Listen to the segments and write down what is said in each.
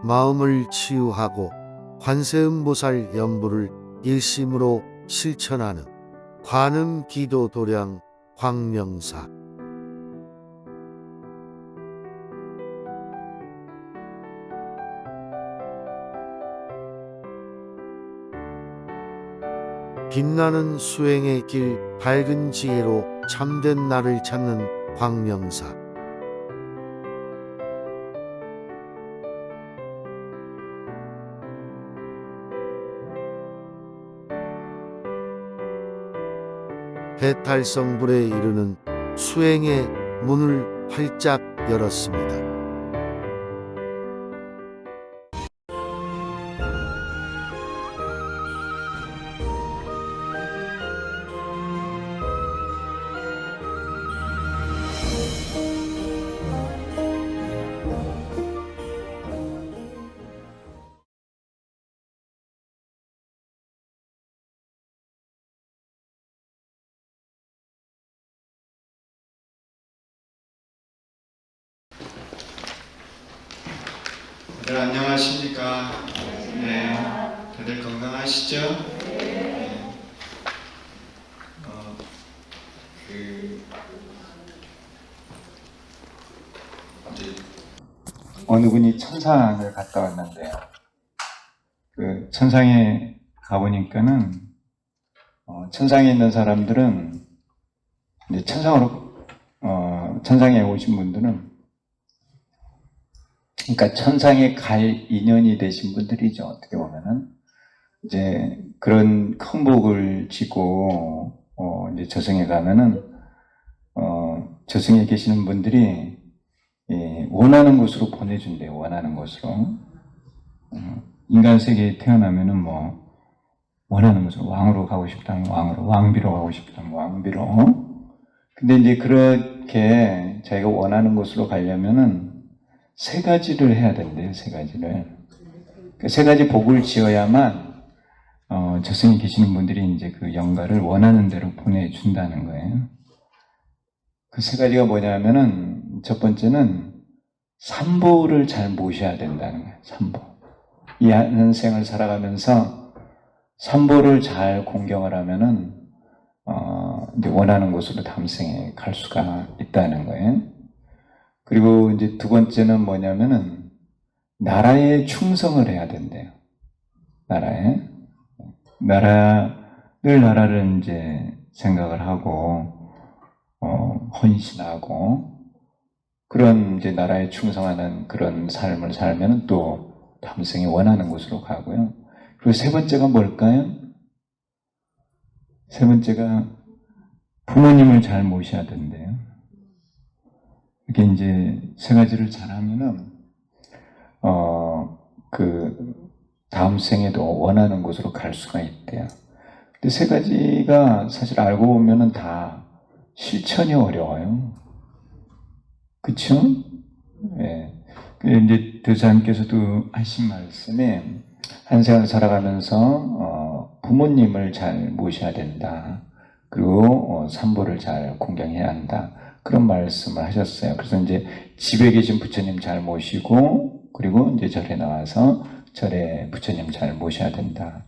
마음을 치유하고 관세음보살 연부를 일심으로 실천하는 관음 기도 도량 광명사. 빛나는 수행의 길, 밝은 지혜로 참된 나를 찾는 광명사. 해탈성불에 이르는 수행의 문을 활짝 열었습니다. 네, 안녕하십니까. 네, 다들 건강하시죠? 네. 이제 어느 분이 천상을 갔다 왔는데요. 그 천상에 가보니까는 천상에 있는 사람들은 이제 천상에 오신 분들은, 그러니까 천상에 갈 인연이 되신 분들이죠. 어떻게 보면은 이제 그런 큰 복을 지고 이제 저승에 가면은 저승에 계시는 분들이 원하는 곳으로 보내준대요. 원하는 곳으로. 인간 세계에 태어나면은 뭐 원하는 곳으로, 왕으로 가고 싶다면 왕으로, 왕비로 가고 싶다면 왕비로. 근데 이제 그렇게 자기가 원하는 곳으로 가려면은 세 가지를 해야 된대요. 세 가지를. 그 세 가지 복을 지어야만 저승에 계시는 분들이 이제 그 영가를 원하는 대로 보내준다는 거예요. 그 세 가지가 뭐냐면은, 첫 번째는 삼보를 잘 모셔야 된다는 거예요. 삼보. 이 한생을 살아가면서 삼보를 잘 공경을 하면은 이제 원하는 곳으로 다음생에 갈 수가 있다는 거예요. 그리고 이제 두 번째는 뭐냐면은 나라에 충성을 해야 된대요. 나라를 이제 생각을 하고 헌신하고 그런 이제 나라에 충성하는 그런 삶을 살면은 또 다음생에 원하는 곳으로 가고요. 그리고 세 번째가 뭘까요? 세 번째가 부모님을 잘 모셔야 된대요. 이렇게 이제 세 가지를 잘하면은 그 다음 생에도 원하는 곳으로 갈 수가 있대요. 근데 세 가지가 사실 알고 보면은 다 실천이 어려워요. 그쵸? 예. 이제 대사님께서도 하신 말씀에 한 생을 살아가면서 부모님을 잘 모셔야 된다. 그리고 삼보를 잘 공경해야 한다. 그런 말씀을 하셨어요. 그래서 이제 집에 계신 부처님 잘 모시고, 그리고 이제 절에 나와서 절에 부처님 잘 모셔야 된다.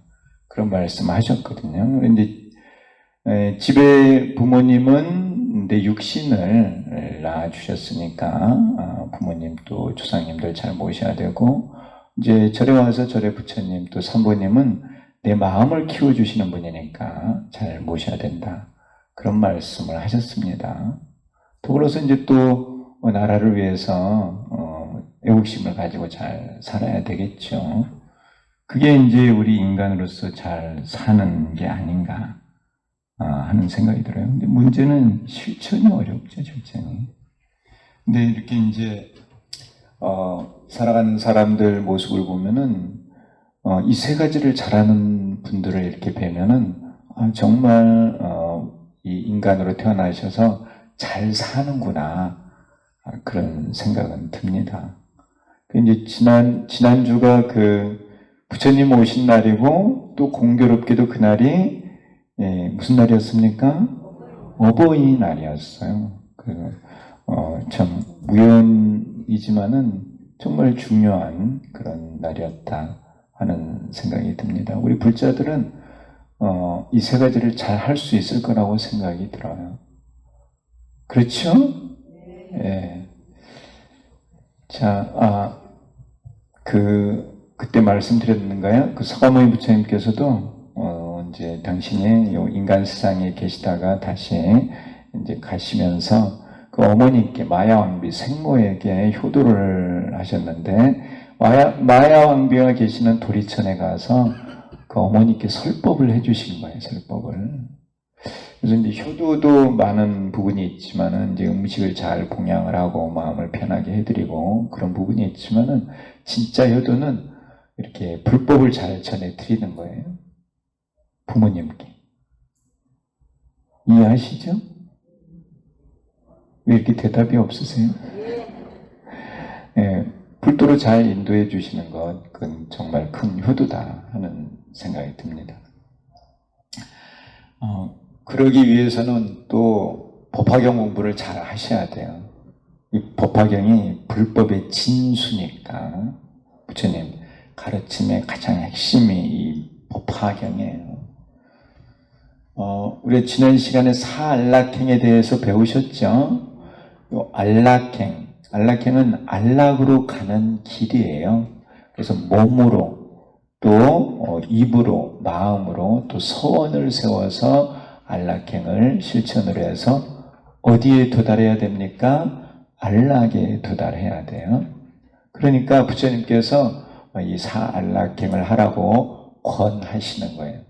그런 말씀을 하셨거든요. 그런데 집에 부모님은 내 육신을 낳아주셨으니까 부모님 또 조상님들 잘 모셔야 되고, 이제 절에 와서 절에 부처님 또 삼보님은 내 마음을 키워주시는 분이니까 잘 모셔야 된다. 그런 말씀을 하셨습니다. 더불어서 이제 또 나라를 위해서 애국심을 가지고 잘 살아야 되겠죠. 그게 이제 우리 인간으로서 잘 사는 게 아닌가 하는 생각이 들어요. 근데 문제는 실천이 어렵죠, 실천이. 근데 이렇게 이제 살아가는 사람들 모습을 보면은 이 세 가지를 잘하는 분들을 이렇게 뵈면은 정말 이 인간으로 태어나셔서 잘 사는구나 그런 생각은 듭니다. 이제 지난주가 그 부처님 오신 날이고, 또 공교롭게도 그날이 무슨 날이었습니까? 어버이날이었어요. 참 우연이지만은 정말 중요한 그런 날이었다 하는 생각이 듭니다. 우리 불자들은 이 세 가지를 잘 할 수 있을 거라고 생각이 들어요. 그렇죠? 예. 자, 그때 말씀드렸는가요? 그 서가모니 부처님께서도 이제 당신이 요 인간 세상에 계시다가 다시 이제 가시면서 그 어머니께 마야왕비 생모에게 효도를 하셨는데 마야왕비가 계시는 도리천에 가서 그 어머니께 설법을 해주신 거예요. 설법을. 그래서 이제 효도도 많은 부분이 있지만은 이제 음식을 잘 봉양을 하고 마음을 편하게 해드리고 그런 부분이 있지만은 진짜 효도는 이렇게 불법을 잘 전해드리는 거예요. 부모님께. 이해하시죠? 왜 이렇게 대답이 없으세요? 예, 불도로 잘 인도해 주시는 것, 그건 정말 큰 효도다 하는 생각이 듭니다. 그러기 위해서는 또 법화경 공부를 잘 하셔야 돼요. 이 법화경이 불법의 진수니까 부처님 가르침의 가장 핵심이 이 법화경이에요. 우리 지난 시간에 사안락행에 대해서 배우셨죠? 요 안락행은 안락으로 가는 길이에요. 그래서 몸으로 또 입으로 마음으로 또 서원을 세워서 안락행을 실천을 해서 어디에 도달해야 됩니까? 안락에 도달해야 돼요. 그러니까 부처님께서 이 사안락행을 하라고 권하시는 거예요.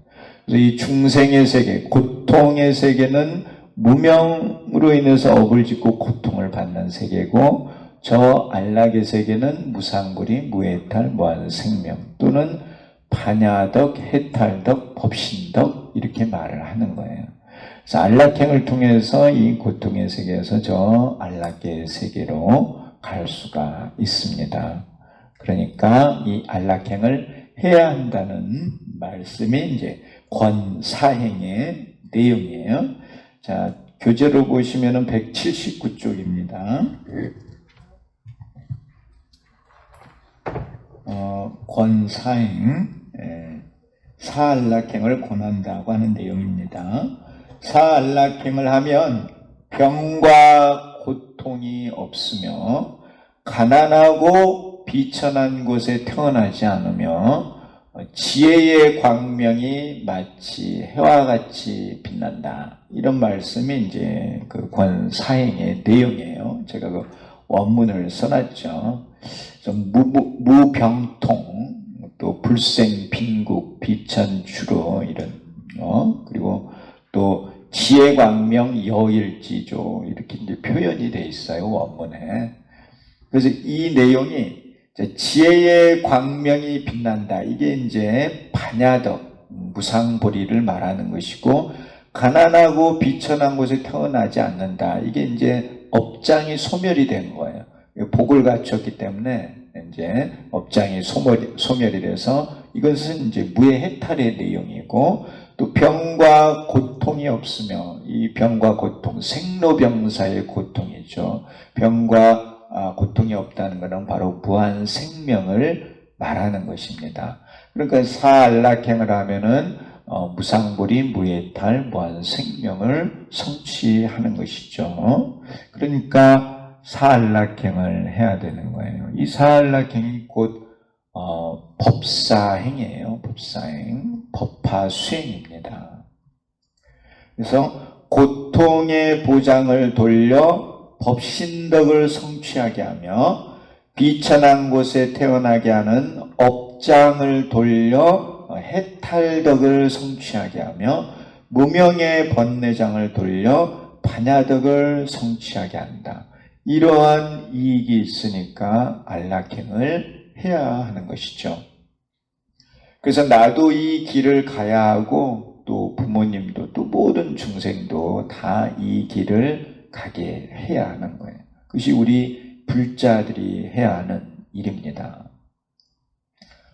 그래서 이 중생의 세계, 고통의 세계는 무명으로 인해서 업을 짓고 고통을 받는 세계고 저 안락의 세계는 무상불이, 무해탈, 무한생명 또는 반야덕, 해탈덕, 법신덕 이렇게 말을 하는 거예요. 그래서 안락행을 통해서 이 고통의 세계에서 저 안락의 세계로 갈 수가 있습니다. 그러니까 이 안락행을 해야 한다는 말씀이 이제 권사행의 내용이에요. 자, 교재로 보시면은 179쪽입니다. 권사행, 사안락행을 권한다고 하는 내용입니다. 사안락행을 하면 병과 고통이 없으며 가난하고 비천한 곳에 태어나지 않으며 지혜의 광명이 마치 해와 같이 빛난다. 이런 말씀이 이제 그 권사행의 내용이에요. 제가 그 원문을 써놨죠. 무병통, 또 불생, 빈국, 비천주로 이런 그리고 또 지혜광명, 여일지조 이렇게 이제 표현이 돼 있어요 원문에. 그래서 이 내용이 지혜의 광명이 빛난다. 이게 이제 반야덕, 무상보리를 말하는 것이고 가난하고 비천한 곳에 태어나지 않는다. 이게 이제 업장이 소멸이 된 거예요. 복을 갖췄기 때문에 이제 업장이 소멸이 돼서 이것은 이제 무해해탈의 내용이고 또 병과 고통이 없으며 이 병과 고통, 생로병사의 고통이죠. 병과 고통이 없다는 것은 바로 무한 생명을 말하는 것입니다. 그러니까 사안락행을 하면은 무상불이, 무해탈, 무한 생명을 성취하는 것이죠. 그러니까 사안락행을 해야 되는 거예요. 이 사안락행이 곧 법사행이에요. 법사행, 법화수행입니다. 그래서 고통의 보장을 돌려 법신덕을 성취하게 하며 비천한 곳에 태어나게 하는 업장을 돌려 해탈덕을 성취하게 하며 무명의 번뇌장을 돌려 반야덕을 성취하게 한다. 이러한 이익이 있으니까 안락행을 해야 하는 것이죠. 그래서 나도 이 길을 가야 하고 또 부모님도 또 모든 중생도 다 이 길을 가게 해야 하는 거예요. 그것이 우리 불자들이 해야 하는 일입니다.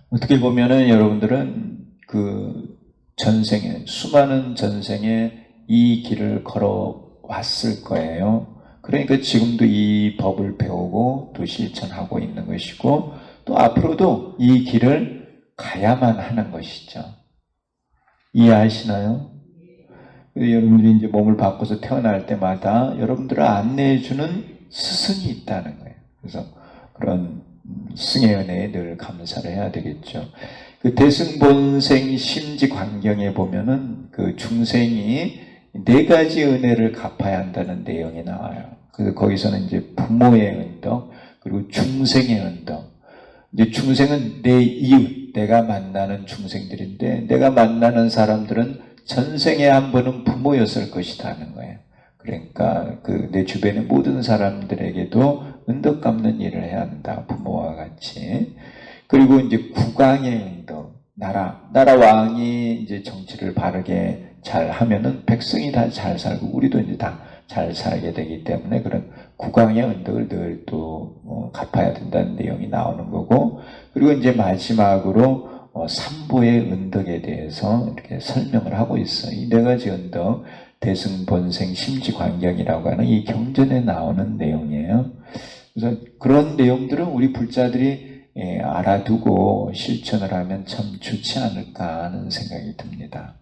어떻게 보면은 여러분들은 그 전생에 수많은 전생에 이 길을 걸어왔을 거예요. 그러니까 지금도 이 법을 배우고 또 실천하고 있는 것이고 또 앞으로도 이 길을 가야만 하는 것이죠. 이해하시나요? 여러분들이 이제 몸을 바꿔서 태어날 때마다 여러분들을 안내해주는 스승이 있다는 거예요. 그래서 그런 스승의 은혜에 늘 감사를 해야 되겠죠. 그 대승본생 심지광경에 보면은 그 중생이 4가지 은혜를 갚아야 한다는 내용이 나와요. 그래서 거기서는 이제 부모의 은덕, 그리고 중생의 은덕. 이제 중생은 내 이웃, 내가 만나는 중생들인데, 내가 만나는 사람들은 전생에 한 번은 부모였을 것이다 하는 거예요. 그러니까 그 내 주변의 모든 사람들에게도 은덕 갚는 일을 해야 한다. 부모와 같이. 그리고 이제 국왕의 은덕, 나라 왕이 이제 정치를 바르게 잘 하면은 백성이 다 잘 살고 우리도 이제 다 잘 살게 되기 때문에 그런 국왕의 은덕을 늘 또 갚아야 된다는 내용이 나오는 거고, 그리고 이제 마지막으로 삼보의 은덕에 대해서 이렇게 설명을 하고 있어요. 이 4가지 은덕, 대승본생 심지광경이라고 하는 이 경전에 나오는 내용이에요. 그래서 그런 내용들은 우리 불자들이 알아두고 실천을 하면 참 좋지 않을까 하는 생각이 듭니다.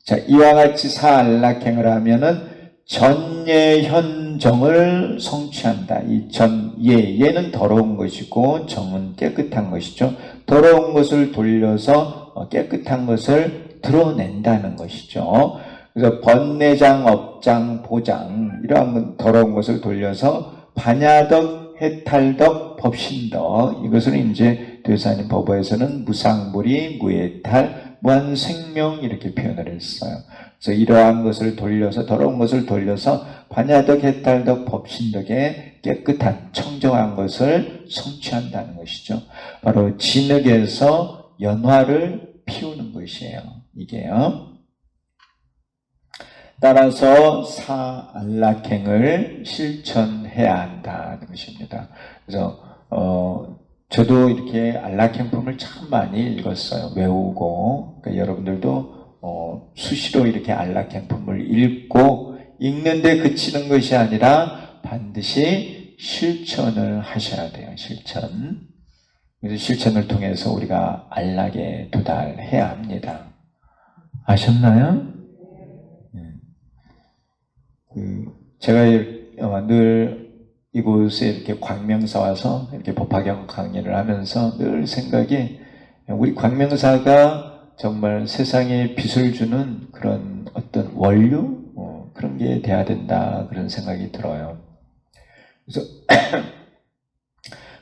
자, 이와 같이 사안락행을 하면은 전예현정을 성취한다. 이 예는 더러운 것이고 정은 깨끗한 것이죠. 더러운 것을 돌려서 깨끗한 것을 드러낸다는 것이죠. 그래서 번내장, 업장, 보장 이러한 더러운 것을 돌려서 반야덕, 해탈덕, 법신덕, 이것을 이제 도사님 법어에서는 무상무리, 무해탈, 무한생명 이렇게 표현을 했어요. 그래서 이러한 것을 돌려서, 더러운 것을 돌려서 반야덕, 해탈덕, 법신덕에 깨끗한 청정한 것을 성취한다는 것이죠. 바로 진흙에서 연화를 피우는 것이에요. 이게요. 따라서 사안락행을 실천해야 한다는 것입니다. 그래서 저도 이렇게 안락행품을 참 많이 읽었어요. 외우고. 그러니까 여러분들도 수시로 이렇게 안락행품을 읽고 읽는데 그치는 것이 아니라 반드시 실천을 하셔야 돼요. 실천. 그래서 실천을 통해서 우리가 안락에 도달해야 합니다. 아셨나요? 제가 늘 이곳에 이렇게 광명사 와서 이렇게 법화경 강의를 하면서 늘 생각이, 우리 광명사가 정말 세상에 빛을 주는 그런 어떤 원료? 그런 게 돼야 된다, 그런 생각이 들어요. 그래서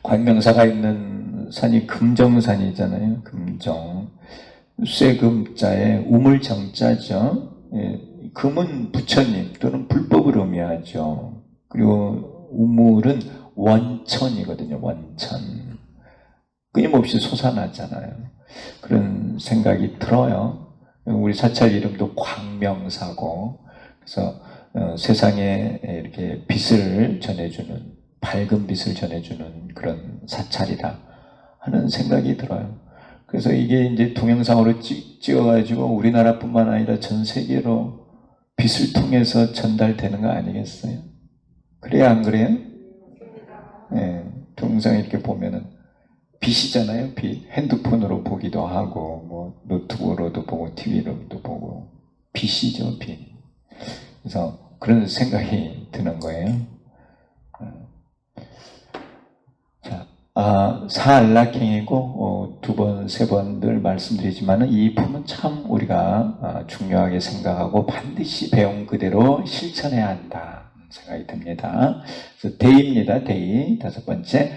광명사가 있는 산이 금정산이잖아요. 금정. 쇠금자에 우물정자죠. 금은 부처님 또는 불법을 의미하죠. 그리고 우물은 원천이거든요. 원천. 끊임없이 솟아나잖아요. 그런 생각이 들어요. 우리 사찰 이름도 광명사고, 그래서 세상에 이렇게 빛을 전해주는, 밝은 빛을 전해주는 그런 사찰이다 하는 생각이 들어요. 그래서 이게 이제 동영상으로 찍어가지고 우리나라뿐만 아니라 전 세계로 빛을 통해서 전달되는 거 아니겠어요? 그래야 안 그래요? 네, 동영상 이렇게 보면은 빛이잖아요. 빛. 핸드폰으로 보기도 하고, 뭐 노트북으로도 보고, TV로도 보고, 빛이죠, 빛. 그래서 그런 생각이 드는 거예요. 자, 사안락행이고 2번, 3번 늘 말씀드리지만 이 품은 참 우리가 중요하게 생각하고 반드시 배운 그대로 실천해야 한다 생각이 듭니다. 그래서 대의입니다. 대의. 5번째,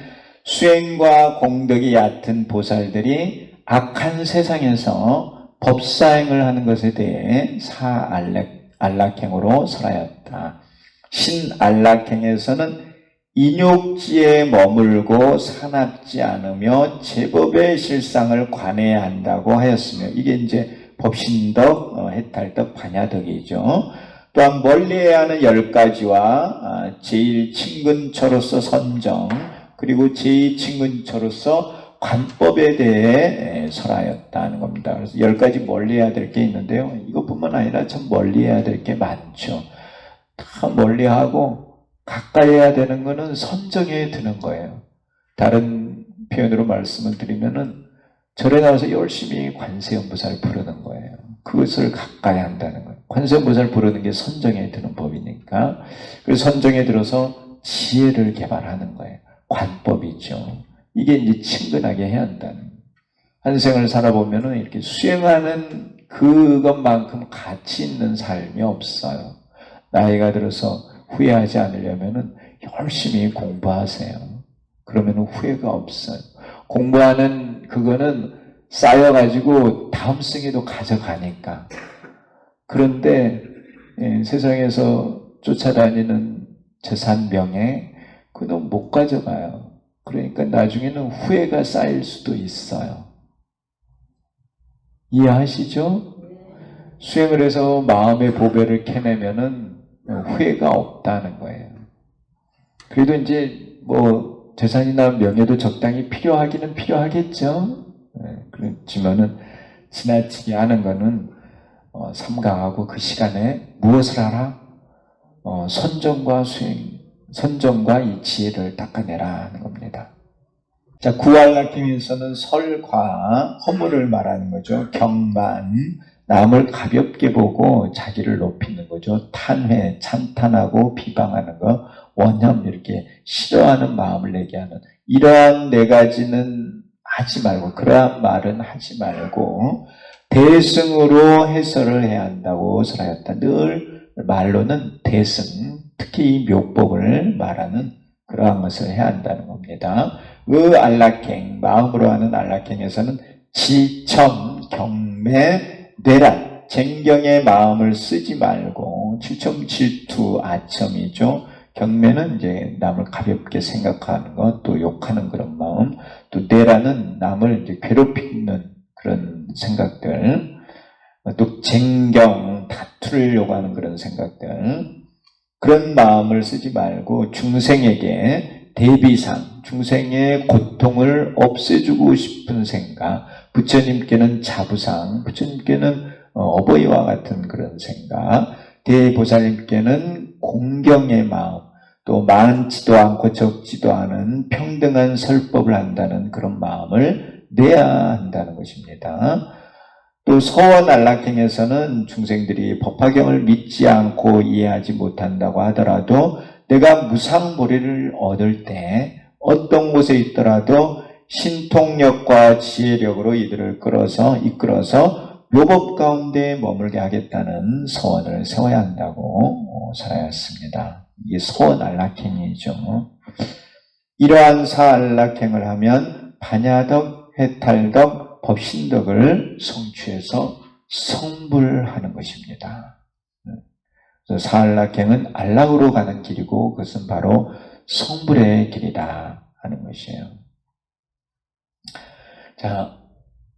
수행과 공덕이 얕은 보살들이 악한 세상에서 법사행을 하는 것에 대해 사안락행으로 설하였다. 신안락행에서는 인욕지에 머물고 사납지 않으며 제법의 실상을 관해야 한다고 하였으며, 이게 이제 법신덕, 해탈덕, 반야덕이죠. 또한 멀리해야 하는 10가지와 제일 친근처로서 선정, 그리고 제2친근처로서 관법에 대해 설하였다는 겁니다. 그래서 10가지 멀리해야 될 게 있는데요. 이것뿐만 아니라 참 멀리해야 될 게 많죠. 다 멀리하고 가까이 해야 되는 거는 선정에 드는 거예요. 다른 표현으로 말씀을 드리면은 절에 나와서 열심히 관세음보살 부르는 거예요. 그것을 가까이 한다는 거예요. 관세음보살 부르는 게 선정에 드는 법이니까. 그래서 선정에 들어서 지혜를 개발하는 거예요. 관법이죠. 이게 이제 친근하게 해야 한다는 거예요. 한 생을 살아보면은 이렇게 수행하는 그것만큼 가치 있는 삶이 없어요. 나이가 들어서 후회하지 않으려면은 열심히 공부하세요. 그러면 후회가 없어요. 공부하는 그거는 쌓여가지고 다음 생에도 가져가니까. 그런데 세상에서 쫓아다니는 재산명예 그건 못 가져가요. 그러니까 나중에는 후회가 쌓일 수도 있어요. 이해하시죠? 수행을 해서 마음의 보배를 캐내면은 후회가 없다는 거예요. 그래도 이제 뭐 재산이나 명예도 적당히 필요하기는 필요하겠죠. 그렇지만은 지나치게 하는 거는 삼가하고 그 시간에 무엇을 하라? 선정과 수행, 선정과 이 지혜를 닦아내라 하는 겁니다. 자, 구안락경에서는 설과 허물을 말하는 거죠. 경만, 남을 가볍게 보고 자기를 높이는 거죠. 탄회, 찬탄하고 비방하는 거, 원념 이렇게 싫어하는 마음을 내게 하는 이러한 네 가지는 하지 말고 그러한 말은 하지 말고 대승으로 해설을 해야 한다고 설하였다. 늘 말로는 대승, 특히 이 묘법을 말하는 그러한 것을 해야 한다는 겁니다. 안락행, 마음으로 하는 안락행에서는 지첨, 경매, 내란, 쟁경의 마음을 쓰지 말고 칠첨, 질투, 아첨이죠. 경매는 이제 남을 가볍게 생각하는 것, 또 욕하는 그런 마음, 또 내란은 남을 이제 괴롭히는 그런 생각들, 또 쟁경, 다투려고 하는 그런 생각들, 그런 마음을 쓰지 말고 중생에게 대비상, 중생의 고통을 없애주고 싶은 생각, 부처님께는 자부상, 부처님께는 어버이와 같은 그런 생각, 대보살님께는 공경의 마음, 또 많지도 않고 적지도 않은 평등한 설법을 한다는 그런 마음을 내야 한다는 것입니다. 또 서원 안락행에서는 중생들이 법화경을 믿지 않고 이해하지 못한다고 하더라도 내가 무상보리를 얻을 때 어떤 곳에 있더라도 신통력과 지혜력으로 이들을 이끌어서 묘법 가운데 머물게 하겠다는 서원을 세워야 한다고 살아왔습니다. 이게 서원 안락행이죠. 이러한 사안락행을 하면 반야덕, 해탈덕, 법신덕을 성취해서 성불하는 것입니다. 그래서 사안락행은 안락으로 가는 길이고 그것은 바로 성불의 길이다 하는 것이에요. 자,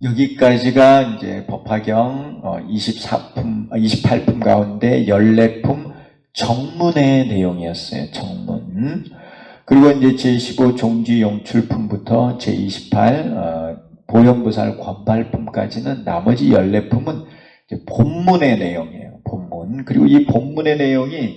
여기까지가 이제 법화경 28품 가운데 14품 정문의 내용이었어요. 정문. 그리고 이제 제15 종지 용출품부터 제28 보현보살 권발품까지는 나머지 14품은 본문의 내용이에요. 본문. 그리고 이 본문의 내용이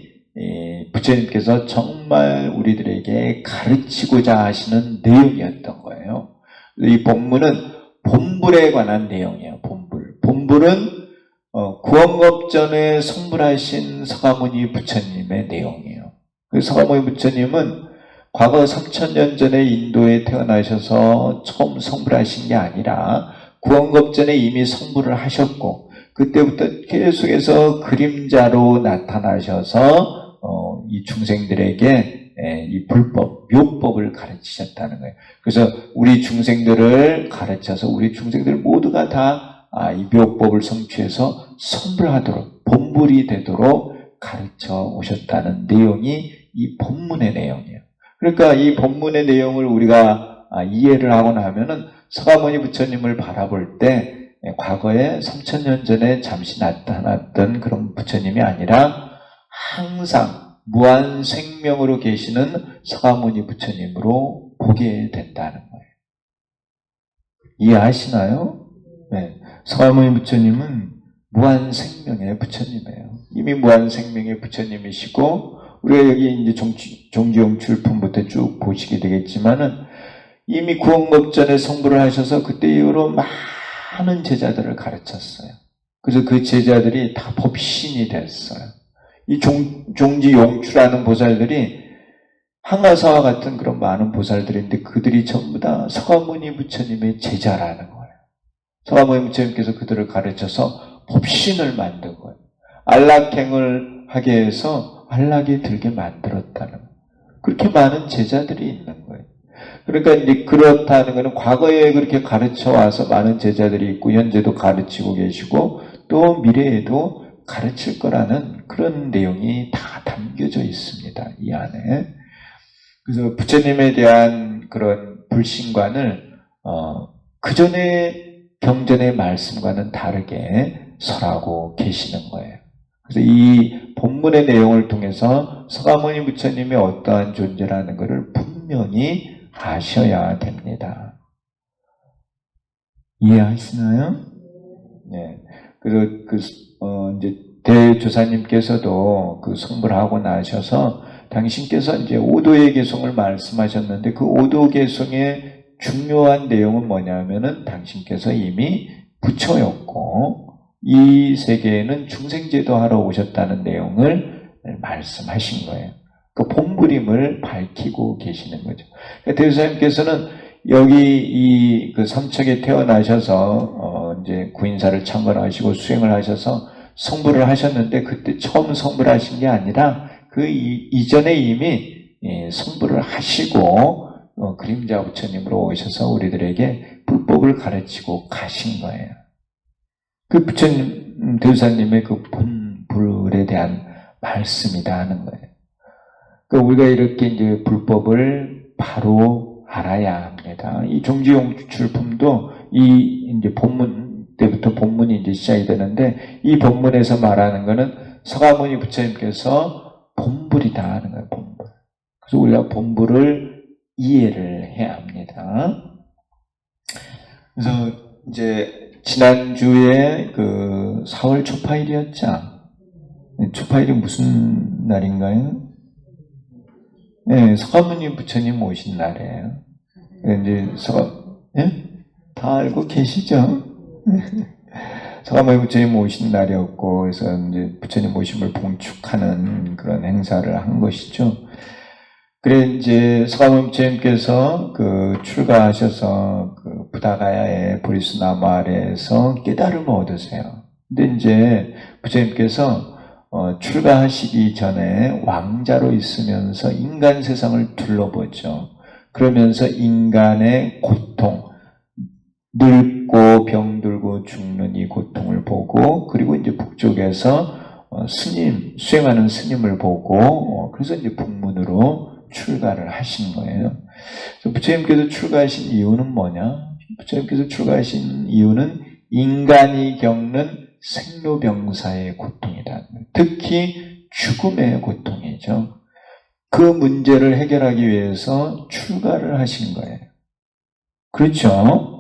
부처님께서 정말 우리들에게 가르치고자 하시는 내용이었던 거예요. 이 본문은 본불에 관한 내용이에요. 본불. 본불은 구원법전에 성불하신 서가모니 부처님의 내용이에요. 그 서가모니 부처님은 과거 3000년 전에 인도에 태어나셔서 처음 성불하신 게 아니라 구원법전에 이미 성불을 하셨고 그때부터 계속해서 그림자로 나타나셔서 이 중생들에게 이 불법, 묘법을 가르치셨다는 거예요. 그래서 우리 중생들을 가르쳐서 우리 중생들 모두가 다 이 묘법을 성취해서 성불하도록 본불이 되도록 가르쳐 오셨다는 내용이 이 본문의 내용이에요. 그러니까 이 본문의 내용을 우리가 이해를 하고 나면은 서가모니 부처님을 바라볼 때 과거에 3000년 전에 잠시 나타났던 그런 부처님이 아니라 항상 무한 생명으로 계시는 서가모니 부처님으로 보게 된다는 거예요. 이해하시나요? 네. 서가모니 부처님은 무한 생명의 부처님이에요. 이미 무한 생명의 부처님이시고 우리가 여기 이제 종지용출품부터 쭉 보시게 되겠지만은 이미 구원급전에 성불을 하셔서 그때 이후로 많은 제자들을 가르쳤어요. 그래서 그 제자들이 다 법신이 됐어요. 이 종지용출하는 보살들이 항아사와 같은 그런 많은 보살들인데 그들이 전부 다 서가모니 부처님의 제자라는 거예요. 서가모니 부처님께서 그들을 가르쳐서 법신을 만든 거예요. 안락행을 하게 해서 안락에 들게 만들었다는 거예요. 그렇게 많은 제자들이 있는 거예요. 그러니까 이제 그렇다는 것은 과거에 그렇게 가르쳐 와서 많은 제자들이 있고 현재도 가르치고 계시고 또 미래에도 가르칠 거라는 그런 내용이 다 담겨져 있습니다. 이 안에. 그래서 부처님에 대한 그런 불신관을 그 전에 경전의 말씀과는 다르게 설하고 계시는 거예요. 그래서 이 본문의 내용을 통해서 서가모니 부처님이 어떠한 존재라는 것을 분명히 아셔야 됩니다. 이해하시나요? 네. 그래서 이제 대조사님께서도 그 성불하고 나셔서 당신께서 이제 오도의 개송을 말씀하셨는데 그 오도 개송의 중요한 내용은 뭐냐면은 당신께서 이미 부처였고 이 세계에는 중생제도 하러 오셨다는 내용을 말씀하신 거예요. 그 본부림을 밝히고 계시는 거죠. 대조사님께서는 여기 그 삼척에 태어나셔서 이제 구인사를 창건하시고 수행을 하셔서 성불을 하셨는데 그때 처음 성불하신 게 아니라 그 이전에 이미 성불을 하시고 그림자 부처님으로 오셔서 우리들에게 불법을 가르치고 가신 거예요. 그 부처님 대조사님의 그 본불에 대한 말씀이다 하는 거예요. 그러니까 우리가 이렇게 이제 불법을 바로 알아야 합니다. 이 종지용출품도 이 이제 본문 때부터 본문이 이제 시작이 되는데 이 본문에서 말하는 거는 서가모니 부처님께서 본불이다 하는 거예요. 본불. 그래서 우리가 본불을 이해를 해야 합니다. 그래서 이제 지난주에 그 4월 초파일이었죠. 초파일이 무슨 날인가요? 네, 서가모니 부처님 오신 날이에요. 이제 예? 다 알고 계시죠? 서가모니 부처님 오신 날이었고, 그래서 이제 부처님 오심을 봉축하는 그런 행사를 한 것이죠. 그래, 이제 서가모니 부처님께서 그 출가하셔서 그 부다가야의 보리수나무 아래에서 깨달음을 얻으세요. 근데 이제 부처님께서 출가하시기 전에 왕자로 있으면서 인간 세상을 둘러보죠. 그러면서 인간의 고통, 늙고 병들고 죽는 이 고통을 보고, 그리고 이제 북쪽에서 수행하는 스님을 보고, 그래서 이제 북문으로 출가를 하신 거예요. 부처님께서 출가하신 이유는 뭐냐? 부처님께서 출가하신 이유는 인간이 겪는 생로병사의 고통이다. 특히 죽음의 고통이죠. 그 문제를 해결하기 위해서 출가를 하신 거예요. 그렇죠?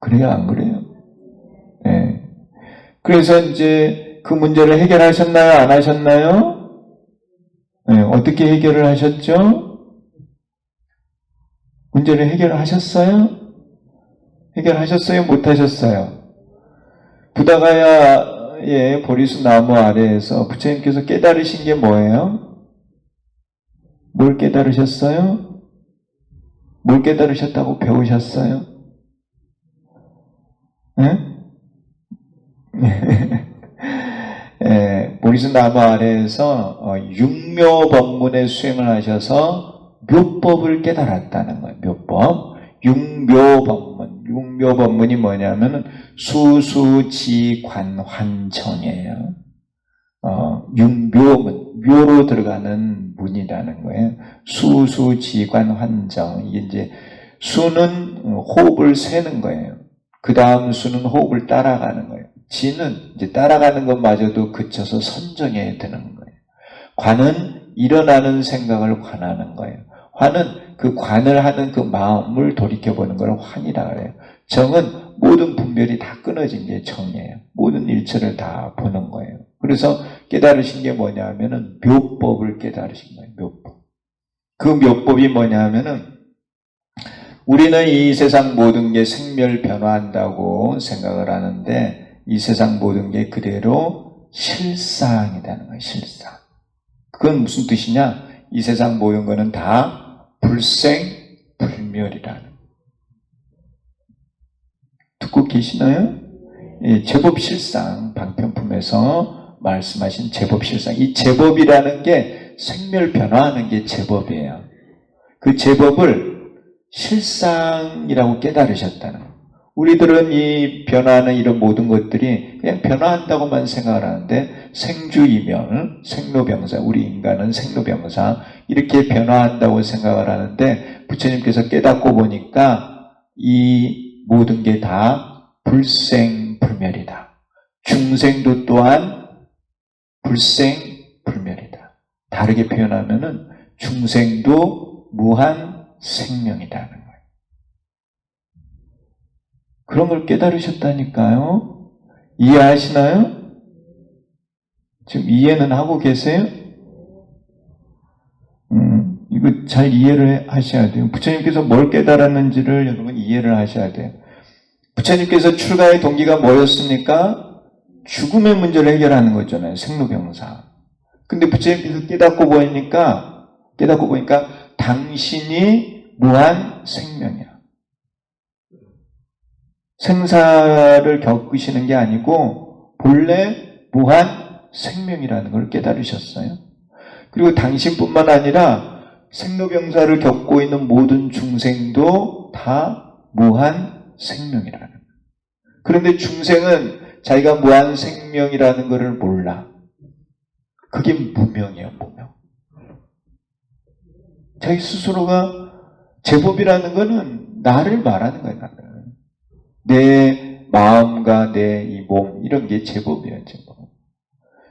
그래요, 안 그래요? 네. 그래서 이제 그 문제를 해결하셨나요? 안 하셨나요? 네. 어떻게 해결을 하셨죠? 문제를 해결하셨어요? 해결하셨어요? 못 하셨어요? 부다가야의 보리수 나무 아래에서 부처님께서 깨달으신 게 뭐예요? 뭘 깨달으셨어요? 뭘 깨달으셨다고 배우셨어요? 보리수 나무 아래에서 육묘법문의 수행을 하셔서 묘법을 깨달았다는 거예요. 묘법. 육묘법문. 육묘법문이 뭐냐면은 수수지관환정이에요. 육묘문, 묘로 들어가는 문이라는 거예요. 수수지관환정. 이게 이제 수는 호흡을 세는 거예요. 그 다음 수는 호흡을 따라가는 거예요. 지는 이제 따라가는 것마저도 그쳐서 선정에 드는 거예요. 관은 일어나는 생각을 관하는 거예요. 환은 그 관을 하는 그 마음을 돌이켜보는 걸 환이라 그래요. 정은 모든 분별이 다 끊어진 게 정이에요. 모든 일체를 다 보는 거예요. 그래서 깨달으신 게 뭐냐 하면은 묘법을 깨달으신 거예요. 묘법. 그 묘법이 뭐냐 하면은 우리는 이 세상 모든 게 생멸 변화한다고 생각을 하는데 이 세상 모든 게 그대로 실상이라는 거예요. 실상. 그건 무슨 뜻이냐? 이 세상 모든 거는 다 불생불멸이라는. 듣고 계시나요? 예, 제법실상 방편품에서 말씀하신 제법실상. 이 제법이라는 게 생멸 변화하는 게 제법이에요. 그 제법을 실상이라고 깨달으셨다는 거예요. 우리들은 이 변화하는 이런 모든 것들이 그냥 변화한다고만 생각을 하는데 생주이멸, 생로병사, 우리 인간은 생로병사 이렇게 변화한다고 생각을 하는데 부처님께서 깨닫고 보니까 이 모든 게 다 불생불멸이다. 중생도 또한 불생불멸이다. 다르게 표현하면은 중생도 무한 생명이라는 거예요. 그런 걸 깨달으셨다니까요. 이해하시나요? 지금 이해는 하고 계세요? 이거 잘 이해를 하셔야 돼요. 부처님께서 뭘 깨달았는지를 여러분 이해를 하셔야 돼요. 부처님께서 출가의 동기가 뭐였습니까? 죽음의 문제를 해결하는 거잖아요. 생로병사. 근데 부처님께서 깨닫고 보니까 당신이 무한 생명이야. 생사를 겪으시는 게 아니고 본래 무한 생명이라는 걸 깨달으셨어요. 그리고 당신뿐만 아니라 생로병사를 겪고 있는 모든 중생도 다 무한 생명이라는 거예요. 그런데 중생은 자기가 무한 생명이라는 것을 몰라. 그게 무명이에요, 무명. 자기 스스로가 제법이라는 거는 나를 말하는 거예요, 나를. 내 마음과 내 이 몸, 이런 게 제법이에요, 제법.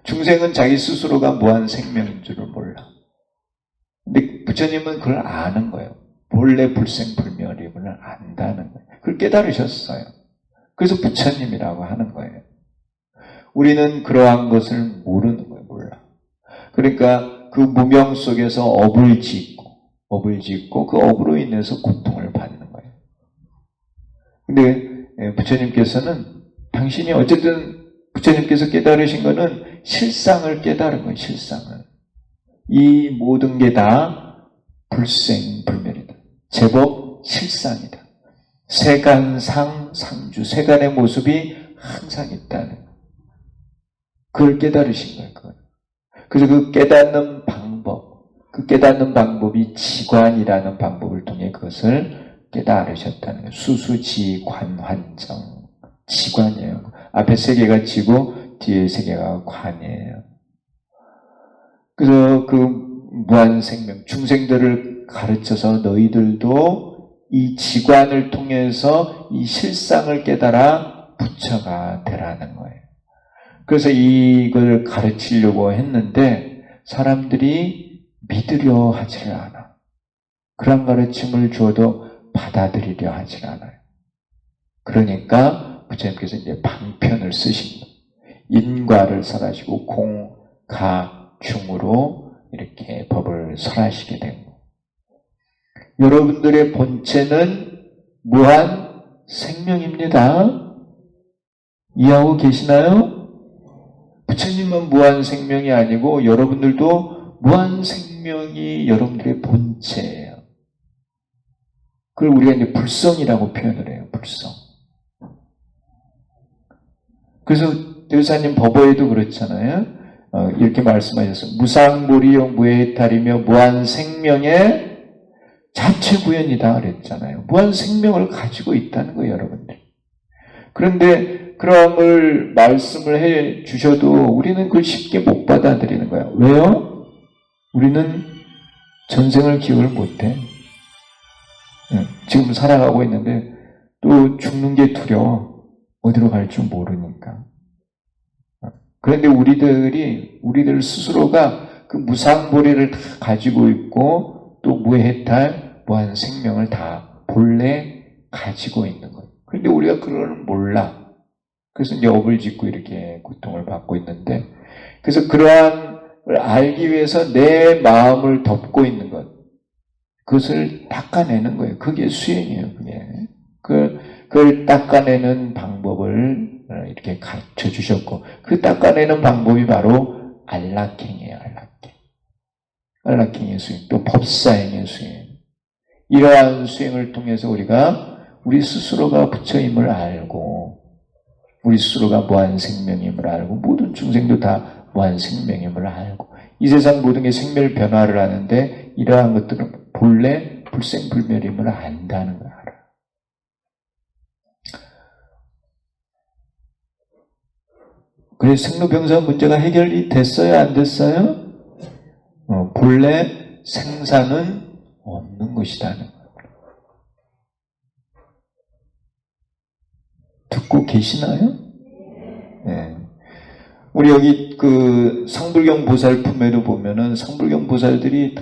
중생은 자기 스스로가 무한 생명인 줄을 몰라. 근데 부처님은 그걸 아는 거예요. 본래 불생불멸임을 안다는 거예요. 그걸 깨달으셨어요. 그래서 부처님이라고 하는 거예요. 우리는 그러한 것을 모르는 거예요, 몰라. 그러니까 그 무명 속에서 업을 짓고 그 업으로 인해서 고통을 받는 거예요. 근데 부처님께서는 당신이 어쨌든 부처님께서 깨달으신 거는 실상을 깨달은 거예요. 실상을. 이 모든 게 다 불생불멸이다. 제법 실상이다. 세간상 상주. 세간의 모습이 항상 있다는 거예요. 그걸 깨달으신 거예요. 그걸. 그래서 그 깨닫는 방법이 지관이라는 방법을 통해 그것을 깨달으셨다는 거예요. 수수지관환정. 지관이에요. 앞에 세 개가 지고 뒤에 세 개가 관이에요. 그래서 그 무한생명, 중생들을 가르쳐서 너희들도 이 지관을 통해서 이 실상을 깨달아 부처가 되라는 거예요. 그래서 이걸 가르치려고 했는데 사람들이 믿으려 하지를 않아. 그런 가르침을 주어도 받아들이려 하질 않아요. 그러니까 부처님께서 이제 방편을 쓰신 거예요. 인과를 설하시고 공가중으로 이렇게 법을 설하시게 된 거예요. 여러분들의 본체는 무한 생명입니다. 이해하고 계시나요? 부처님은 무한 생명이 아니고 여러분들도 무한 생명이 여러분들의 본체예요. 그걸 우리가 이제 불성이라고 표현을 해요. 불성. 그래서 대우사님 법어에도 그렇잖아요. 이렇게 말씀하셨어요. 무상무리요 무해탈이며 무한 생명의 자체 구현이다 그랬잖아요. 무한 생명을 가지고 있다는 거예요, 여러분들. 그런데 그런 걸 말씀을 해 주셔도 우리는 그걸 쉽게 못 받아들이는 거야. 왜요? 우리는 전생을 기억을 못해. 지금 살아가고 있는데 또 죽는 게 두려워. 어디로 갈 줄 모르니까. 그런데 우리들 스스로가 그 무상보리를 다 가지고 있고 또 무해탈, 무한 생명을 다 본래 가지고 있는 거예요. 그런데 우리가 그걸 몰라. 그래서 이제 업을 짓고 이렇게 고통을 받고 있는데 그래서 그러한 걸 알기 위해서 내 마음을 덮고 있는 것, 그것을 닦아내는 거예요. 그게 수행이에요. 그걸 닦아내는 방법을 이렇게 가르쳐 주셨고, 그 닦아내는 방법이 바로 안락행이에요. 안락행의 수행, 또 법사행의 수행. 이러한 수행을 통해서 우리가 우리 스스로가 부처임을 알고, 우리 스스로가 무한생명임을 알고, 모든 중생도 다 무한생명임을 알고, 이 세상 모든 게 생멸 변화를 하는데 이러한 것들은 본래 불생불멸임을 안다는 걸 알아. 그래서 생로병사 문제가 해결이 됐어요? 안 됐어요? 본래 생사는 없는 것이라는 거예요. 듣고 계시나요? 네. 우리 여기 그 상불경 보살품에도 보면은 상불경 보살들이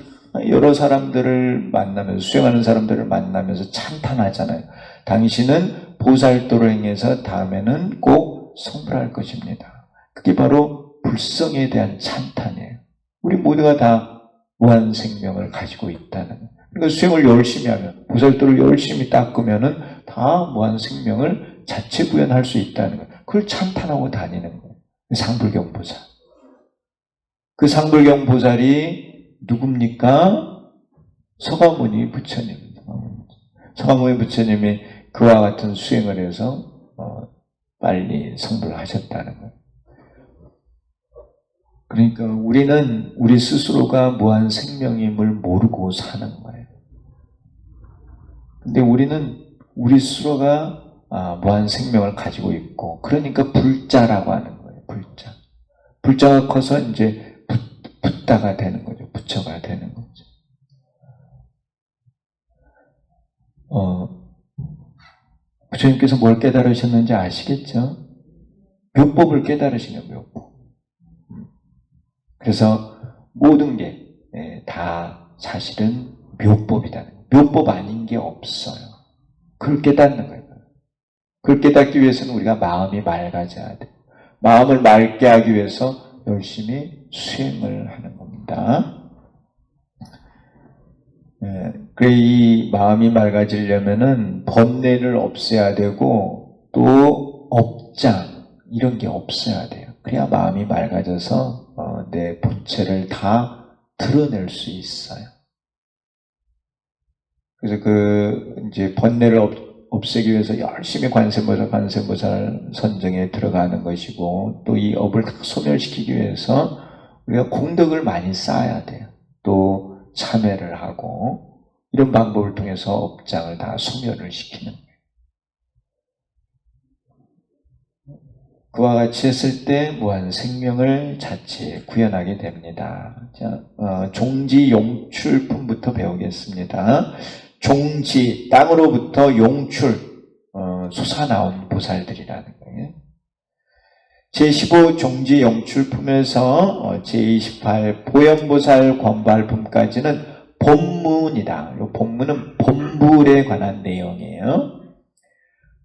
여러 사람들을 만나면서, 수행하는 사람들을 만나면서 찬탄하잖아요. 당신은 보살도를 행해서 다음에는 꼭 성불할 것입니다. 그게 바로 불성에 대한 찬탄이에요. 우리 모두가 다 무한생명을 가지고 있다는 거예요. 그러니까 수행을 열심히 하면, 보살도를 열심히 닦으면은 다 무한생명을 자체 구현할 수 있다는 거예요. 그걸 찬탄하고 다니는 거예요. 상불경 보살. 그 상불경 보살이 누굽니까? 서가모니 부처님. 서가모니 부처님이 그와 같은 수행을 해서 빨리 성불을 하셨다는 거예요. 그러니까 우리는 우리 스스로가 무한 생명임을 모르고 사는 거예요. 근데 우리는 우리 스스로가 무한 생명을 가지고 있고, 그러니까 불자라고 하는 거예요. 불자가 커서 이제 붓다가 되는 거죠. 부처가 되는 거죠. 부처님께서 뭘 깨달으셨는지 아시겠죠? 묘법을 깨달으시는 묘법. 그래서 모든 게 다 사실은 묘법이다. 묘법 아닌 게 없어요. 그걸 깨닫는 거예요. 그걸 깨닫기 위해서는 우리가 마음이 맑아져야 돼요. 마음을 맑게 하기 위해서 열심히 수행을 하는 겁니다. 그래, 이 마음이 맑아지려면은 번뇌를 없애야 되고, 또 업장 이런 게 없어야 돼요. 그래야 마음이 맑아져서 내 본체를 다 드러낼 수 있어요. 그래서 이제 번뇌를 없애기 위해서 열심히 관세음보살 선정에 들어가는 것이고, 또 이 업을 다 소멸시키기 위해서 우리가功德을 많이 쌓아야 돼요. 또 참회를 하고, 이런 방법을 통해서 업장을 다 소멸을 시키는 거예요. 그와 같이 했을 때 무한 생명을 자체 구현하게 됩니다. 자, 종지 용출품부터 배우겠습니다. 종지, 땅으로부터 용출, 솟아나온 보살들이라는 거예요. 제15 종지 용출품에서 제28 보현보살 권발품까지는 본문이다. 이 본문은 본불에 관한 내용이에요.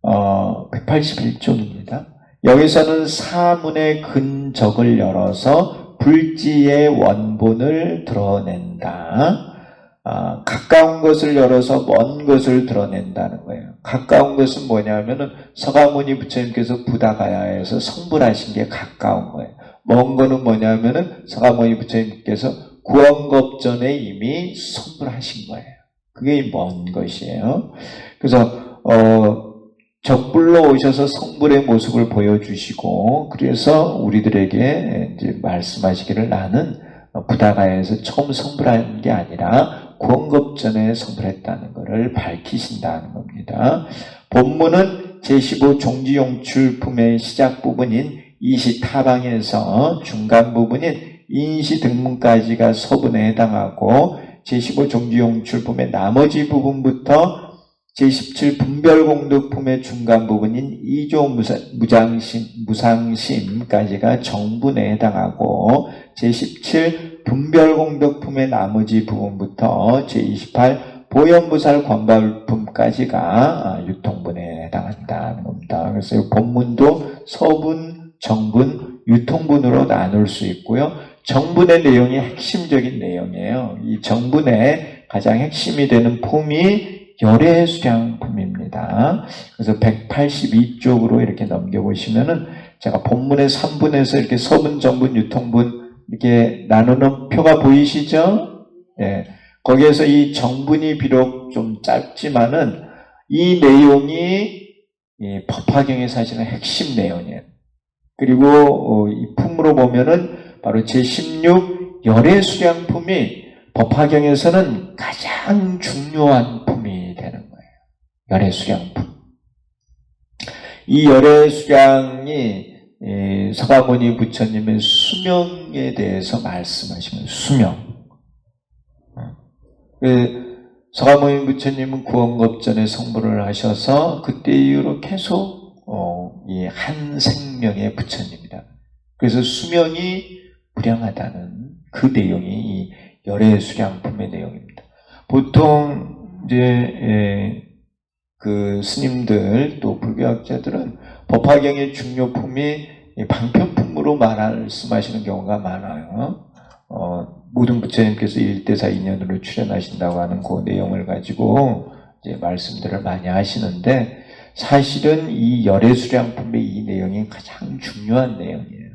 181쪽입니다. 여기서는 사문의 근적을 열어서 불지의 원본을 드러낸다. 가까운 것을 열어서 먼 것을 드러낸다는 거예요. 가까운 것은 뭐냐면은 서가모니 부처님께서 부다가야에서 성불하신 게 가까운 거예요. 먼 거는 뭐냐면은 서가모니 부처님께서 구원겁전에 이미 성불하신 거예요. 그게 먼 것이에요. 그래서 적불로 오셔서 성불의 모습을 보여주시고, 그래서 우리들에게 이제 말씀하시기를 나는 부다가야에서 처음 성불한 게 아니라 구원겁전에 성불했다는 것을 밝히신다는 겁니다. 본문은 제15 종지용출품의 시작 부분인 이시타방에서 중간 부분인 인시등문까지가 서분에 해당하고, 제15 종지용출품의 나머지 부분부터 제17 분별공덕품의 중간 부분인 2조 무상심까지가 정분에 해당하고, 제17 분별공덕품의 나머지 부분부터 제28 보현보살 권발품까지가 유통분에 해당한다는 겁니다. 그래서 이 본문도 서분, 정분, 유통분으로 나눌 수 있고요. 정분의 내용이 핵심적인 내용이에요. 이 정분의 가장 핵심이 되는 품이 열애수량품입니다. 그래서 182쪽으로 이렇게 넘겨보시면은 제가 본문의 3분에서 이렇게 서분, 정분, 유통분 이렇게 나누는 표가 보이시죠? 네. 거기에서 이 정분이 비록 좀 짧지만은 이 내용이 이 법화경의 사실은 핵심 내용이에요. 그리고 이 품으로 보면은 바로 제16 열애수량품이 법화경에서는 가장 중요한 품이 되는 거예요. 열애수량품. 이 열애수량이 서가모니 부처님의 수명에 대해서 말씀하시면 수명. 서가모니 부처님은 구원겁전에 성불을 하셔서 그때 이후로 계속 이 한 생명의 부처님이다. 그래서 수명이 무량하다는 그 내용이 이 열애수량품의 내용입니다. 보통 이제 그 스님들 또 불교학자들은 법화경의 중요품이 방편품으로 말씀하시는 경우가 많아요. 모든 부처님께서 1대사 2년으로 출연하신다고 하는 그 내용을 가지고 이제 말씀들을 많이 하시는데 사실은 이 열애수량품의 이 내용이 가장 중요한 내용이에요.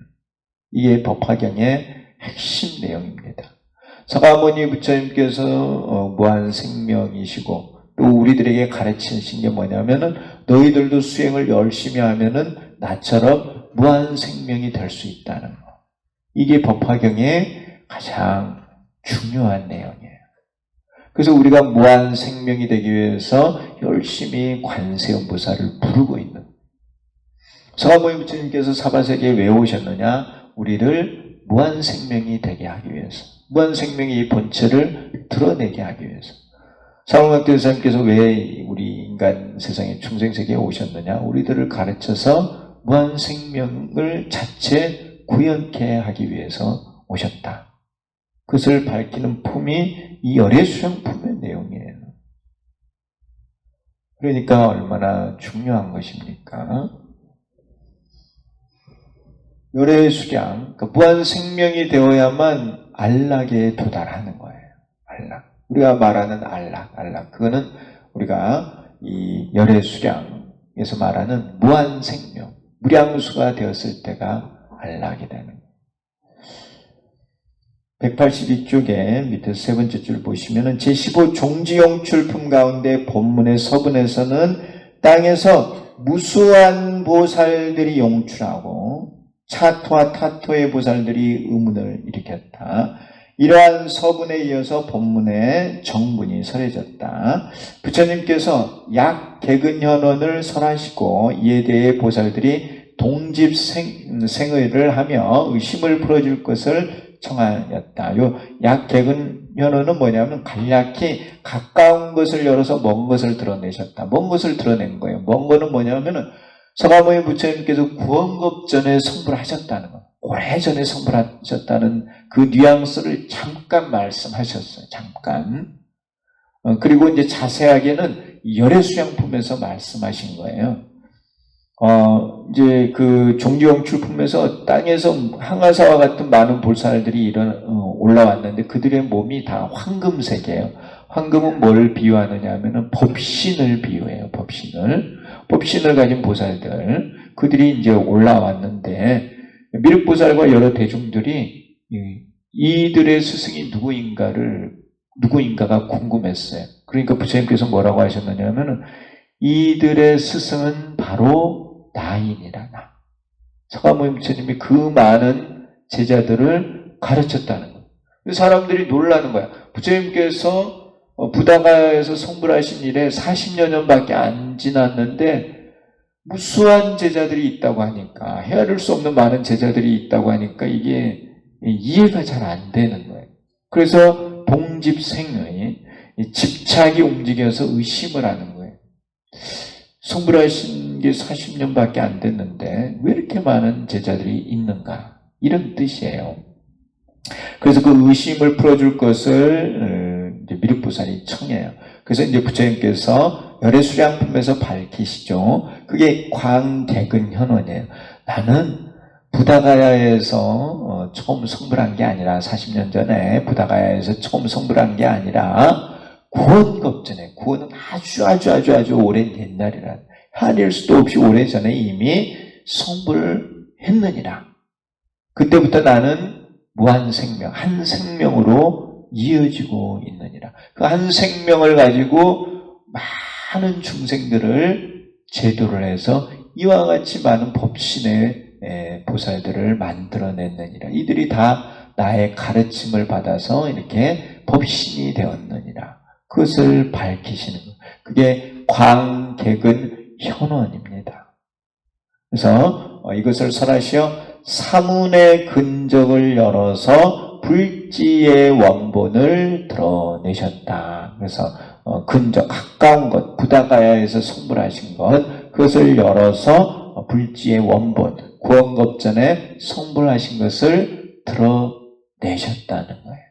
이게 법화경의 핵심 내용입니다. 서가모니 부처님께서 무한생명이시고 또 우리들에게 가르치신 게 뭐냐면은 너희들도 수행을 열심히 하면은 나처럼 무한생명이 될 수 있다는 거. 이게 법화경의 가장 중요한 내용이에요. 그래서 우리가 무한생명이 되기 위해서 열심히 관세음보살을 부르고 있는 서가모니 부처님께서 사바세계에 왜 오셨느냐? 우리를 무한생명이 되게 하기 위해서, 무한생명의 이 본체를 드러내게 하기 위해서. 사원각대사님께서 왜 우리 인간 세상에 중생세계에 오셨느냐? 우리들을 가르쳐서 무한생명을 자체 구현케 하기 위해서 오셨다. 그것을 밝히는 품이 이 열애수량품의 내용이에요. 그러니까 얼마나 중요한 것입니까? 열애수량, 그러니까 무한생명이 되어야만 안락에 도달하는 거예요. 안락. 우리가 말하는 안락. 그거는 우리가 이 열애수량에서 말하는 무한생명, 무량수가 되었을 때가 안락이 되는 거예요. 182쪽에 밑에 세 번째 줄 보시면은 제15 종지용출품 가운데 본문의 서분에서는 땅에서 무수한 보살들이 용출하고 차토와 타토의 보살들이 의문을 일으켰다. 이러한 서분에 이어서 본문의 정분이 설해졌다. 부처님께서 약 개근현원을 설하시고 이에 대해 보살들이 동집생의를 하며 의심을 풀어줄 것을 청하였다. 요 약개근현원은 뭐냐면 간략히 가까운 것을 열어서 먼 것을 드러내셨다. 먼 것을 드러낸 거예요. 먼 거는 뭐냐면은 서가모니 부처님께서 구원겁전에 성불하셨다는 거. 오래전에 성불하셨다는 그 뉘앙스를 잠깐 말씀하셨어요. 잠깐. 그리고 이제 자세하게는 열애수량품에서 말씀하신 거예요. 이제 그 종지용출품에서 땅에서 항아사와 같은 많은 볼살들이 올라왔는데 그들의 몸이 다 황금색이에요. 황금은 뭘 비유하느냐 하면은 법신을 비유해요. 법신을 가진 보살들. 그들이 이제 올라왔는데 미륵보살과 여러 대중들이 이들의 스승이 누구인가가 궁금했어요. 그러니까 부처님께서 뭐라고 하셨느냐 하면은 이들의 스승은 바로 나인이라 나. 서가모니 부처님이 그 많은 제자들을 가르쳤다는 거예요. 사람들이 놀라는 거야. 부처님께서 부다가에서 성불하신 이래 40여 년밖에 안 지났는데 무수한 제자들이 있다고 하니까, 헤아릴 수 없는 많은 제자들이 있다고 하니까 이게 이해가 잘 안 되는 거예요. 그래서 동집생의 집착이 움직여서 의심을 하는 거예요. 성불하신 게 40년밖에 안 됐는데 왜 이렇게 많은 제자들이 있는가? 이런 뜻이에요. 그래서 그 의심을 풀어줄 것을 이제 미륵보살이 청해요. 그래서 이제 부처님께서 열애수량품에서 밝히시죠. 그게 광개근현원이에요. 나는 부다가야에서 처음 성불한 게 아니라 40년 전에 부다가야에서 처음 성불한 게 아니라 구원겁전에 구원은 아주 오랜 옛날이라 한일 수도 없이 오래전에 이미 성불했느니라. 그때부터 나는 무한생명, 한 생명으로 이어지고 있느니라. 그 한 생명을 가지고 많은 중생들을 제도를 해서 이와 같이 많은 법신의 보살들을 만들어냈느니라. 이들이 다 나의 가르침을 받아서 이렇게 법신이 되었느니라. 그것을 밝히시는 것. 그게 광객은 현원입니다. 그래서 이것을 설하시어 사문의 근적을 열어서 불지의 원본을 드러내셨다. 그래서 근적, 가까운 것, 부다가야에서 성불하신 것, 그것을 열어서 불지의 원본, 구원겁전에 성불하신 것을 드러내셨다는 거예요.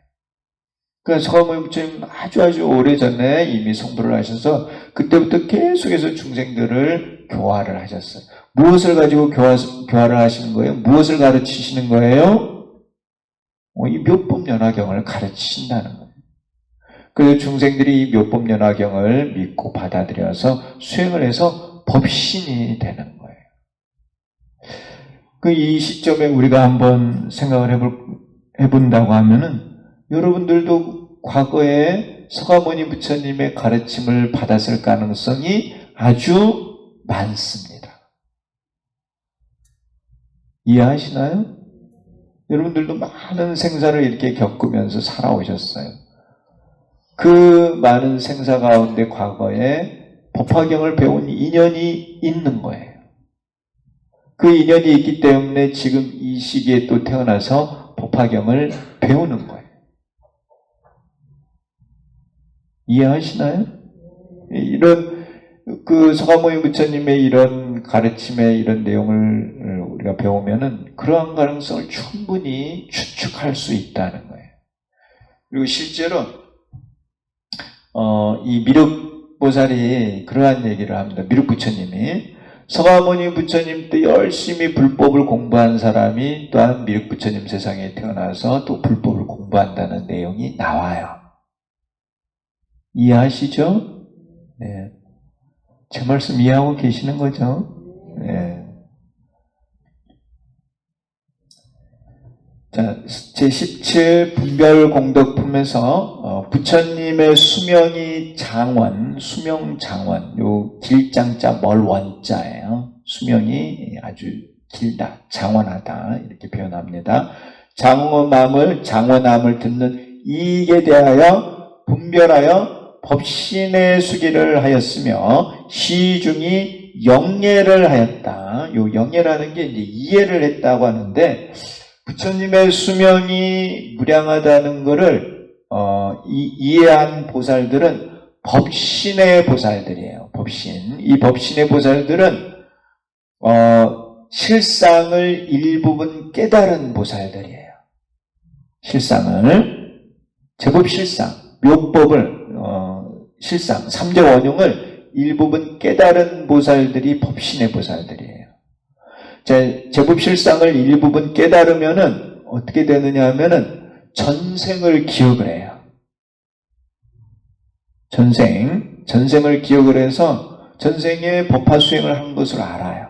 그러니까 서가모니 부처님 아주 오래전에 이미 성불을 하셔서 그때부터 계속해서 중생들을 교화를 하셨어요. 무엇을 가지고 교화를 하시는 거예요? 무엇을 가르치시는 거예요? 이 묘법연화경을 가르치신다는 거예요. 그래서 중생들이 이 묘법연화경을 믿고 받아들여서 수행을 해서 법신이 되는 거예요. 이 시점에 우리가 한번 생각을 해본다고 하면은 여러분들도 과거에 서가모니 부처님의 가르침을 받았을 가능성이 아주 많습니다. 이해하시나요? 여러분들도 많은 생사를 이렇게 겪으면서 살아오셨어요. 그 많은 생사 가운데 과거에 법화경을 배운 인연이 있는 거예요. 그 인연이 있기 때문에 지금 이 시기에 또 태어나서 법화경을 배우는 거예요. 이해하시나요? 이런 서가모니 부처님의 이런 가르침의 이런 내용을 우리가 배우면은 그러한 가능성을 충분히 추측할 수 있다는 거예요. 그리고 실제로 이 미륵보살이 그러한 얘기를 합니다. 미륵부처님이 서가모니 부처님 때 열심히 불법을 공부한 사람이 또한 미륵부처님 세상에 태어나서 또 불법을 공부한다는 내용이 나와요. 이해하시죠? 네. 제 말씀 이해하고 계시는 거죠? 네. 자, 제17 분별공덕품에서 부처님의 수명이 장원, 수명장원, 요 길장자 멀원자예요. 수명이 아주 길다, 장원하다 이렇게 표현합니다. 장원함을 듣는 이익에 대하여 분별하여 법신의 수기를 하였으며 시중이 영예를 하였다. 요 영예라는 게 이제 이해를 했다고 하는데 부처님의 수명이 무량하다는 것을 이해한 보살들은 법신의 보살들이에요. 법신. 이 법신의 보살들은 실상을 일부분 깨달은 보살들이에요. 실상을 제법 실상, 묘법을 실상, 삼재원용을 일부분 깨달은 보살들이 법신의 보살들이에요. 제법 실상을 일부분 깨달으면은 어떻게 되느냐 하면은 전생을 기억을 해요. 전생을 기억을 해서 전생에 법화 수행을 한 것을 알아요.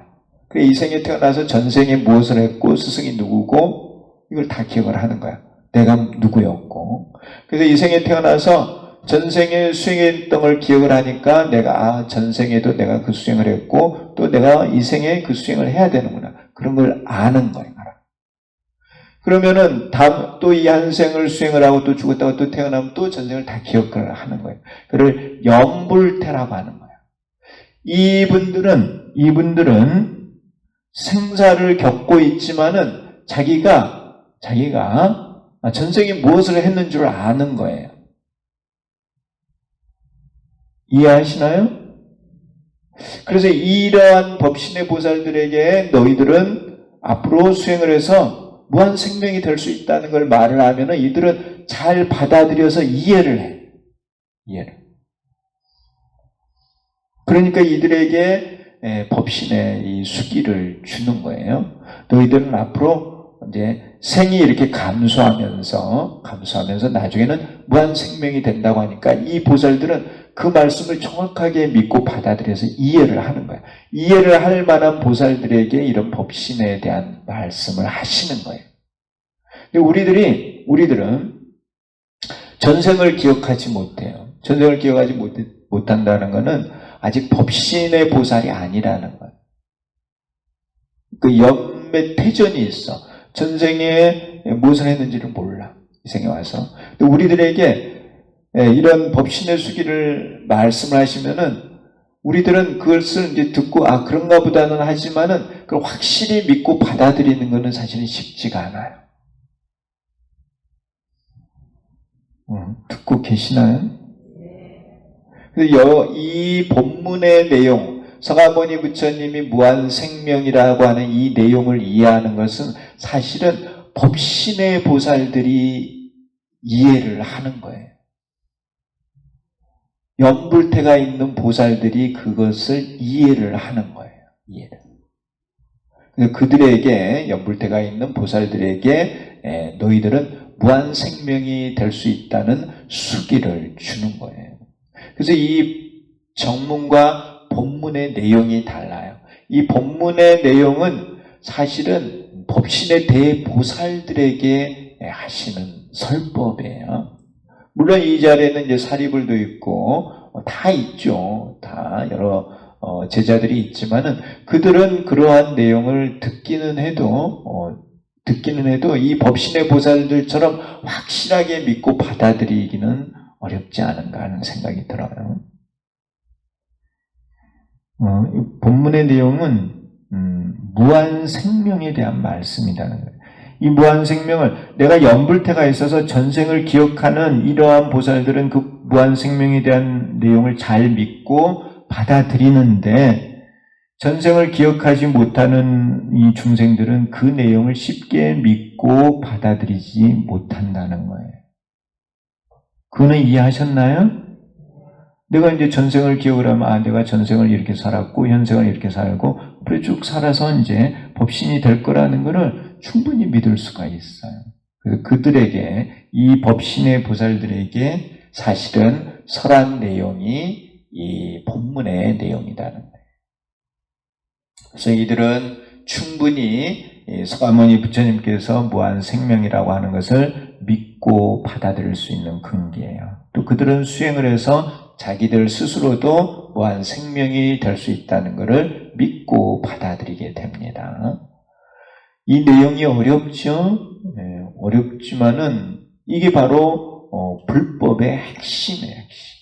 그래 이 생에 태어나서 전생에 무엇을 했고 스승이 누구고 이걸 다 기억을 하는 거야. 내가 누구였고. 그래서 이 생에 태어나서 전생에 수행했던 걸 기억을 하니까 내가 전생에도 내가 그 수행을 했고 또 내가 이 생에 그 수행을 해야 되는구나. 그런 걸 아는 거예요. 알아. 그러면은 다음 또 이 한 생을 수행을 하고 또 죽었다가 또 태어나면 또 전생을 다 기억을 하는 거예요. 그를 염불태라고 하는 거예요. 이분들은 생사를 겪고 있지만은 자기가 전생에 무엇을 했는 줄 아는 거예요. 이해하시나요? 그래서 이러한 법신의 보살들에게 너희들은 앞으로 수행을 해서 무한 생명이 될 수 있다는 걸 말을 하면은 이들은 잘 받아들여서 이해를 해. 이해를. 그러니까 이들에게 법신의 이 수기를 주는 거예요. 너희들은 앞으로 이제 생이 이렇게 감소하면서 나중에는 무한 생명이 된다고 하니까 이 보살들은 그 말씀을 정확하게 믿고 받아들여서 이해를 하는 거예요. 이해를 할 만한 보살들에게 이런 법신에 대한 말씀을 하시는 거예요. 근데 우리들은 전생을 기억하지 못해요. 전생을 기억하지 못한다는 것은 아직 법신의 보살이 아니라는 거예요. 그 연매 태전이 있어. 전생에 무엇을 했는지를 몰라. 이 생에 와서. 근데 우리들에게 이런 법신의 수기를 말씀을 하시면은 우리들은 그것을 이제 듣고 아 그런가 보다는 하지만은 그걸 확실히 믿고 받아들이는 것은 사실은 쉽지가 않아요. 듣고 계시나요? 그래서 이 본문의 내용, 서가모니 부처님이 무한생명이라고 하는 이 내용을 이해하는 것은 사실은 법신의 보살들이 이해를 하는 거예요. 연불태가 있는 보살들이 그것을 이해를 하는 거예요. 이해를. 그래서 그들에게, 연불태가 있는 보살들에게 너희들은 무한생명이 될 수 있다는 수기를 주는 거예요. 그래서 이 정문과 본문의 내용이 달라요. 이 본문의 내용은 사실은 법신의 대보살들에게 하시는 설법이에요. 물론 이 자리에는 이제 사리불도 있고 다 있죠. 다 여러 제자들이 있지만은 그들은 그러한 내용을 듣기는 해도 이 법신의 보살들처럼 확실하게 믿고 받아들이기는 어렵지 않은가 하는 생각이 들어요. 이 본문의 내용은 무한생명에 대한 말씀이라는 거예요. 이 무한생명을 내가 연불태가 있어서 전생을 기억하는 이러한 보살들은 그 무한생명에 대한 내용을 잘 믿고 받아들이는데 전생을 기억하지 못하는 이 중생들은 그 내용을 쉽게 믿고 받아들이지 못한다는 거예요. 그거는 이해하셨나요? 내가 이제 전생을 기억을 하면 내가 전생을 이렇게 살았고 현생을 이렇게 살고 그래 쭉 살아서 이제 법신이 될 거라는 것을 충분히 믿을 수가 있어요. 그래서 그들에게 이 법신의 보살들에게 사실은 설한 내용이 이 본문의 내용이라는 거예요. 그래서 이들은 충분히 서가모니 부처님께서 무한생명이라고 하는 것을 믿고 받아들일 수 있는 근기예요. 또 그들은 수행을 해서 자기들 스스로도 무한생명이 될 수 있다는 것을 믿고 받아들이게 됩니다. 이 내용이 어렵죠? 네, 어렵지만은 이게 바로 불법의 핵심이에요. 핵심.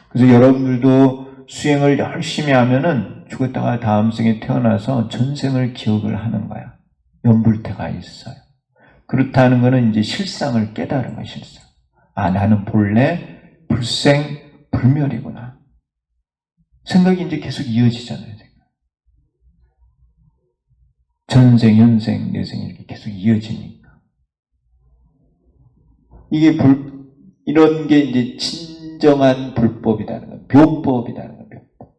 그래서 여러분들도 수행을 열심히 하면은 죽었다가 다음 생에 태어나서 전생을 기억을 하는 거야. 연불태가 있어요. 그렇다는 것은 이제 실상을 깨달은 거야, 실상. 나는 본래 불생 불멸이구나. 생각이 이제 계속 이어지잖아요. 전생, 현생, 내생 이렇게 계속 이어지니까. 이게 이런 게 이제 진정한 불법이라는 거예요. 묘법이라는 거예요. 묘법.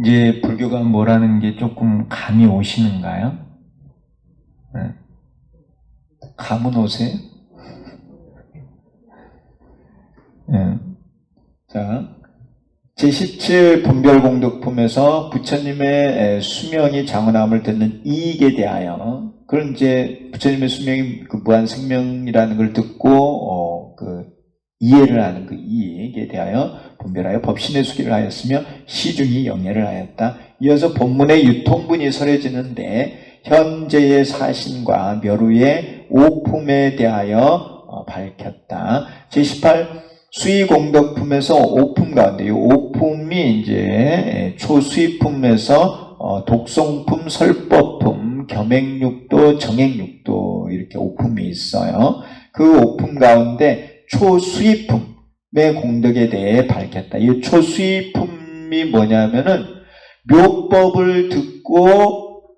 이제 불교가 뭐라는 게 조금 감이 오시는가요? 네. 감은 오세요? 네. 자, 제17 분별공덕품에서 부처님의 수명이 장원함을 듣는 이익에 대하여, 그런 이제 부처님의 수명이 그 무한생명이라는 걸 듣고 이해를 하는 그 이익에 대하여 분별하여 법신의 수기를 하였으며 시중이 영예를 하였다. 이어서 본문의 유통분이 설해지는데 현재의 사신과 멸후의 오품에 대하여 밝혔다. 제18 수의공덕품에서 오품 가운데 이 오품이 이제 초수의품에서 독송품, 설법품, 겸행육도, 정행육도 이렇게 오품이 있어요. 그 오품 가운데 초수의품의 공덕에 대해 밝혔다. 이 초수의품이 뭐냐면은 묘법을 듣고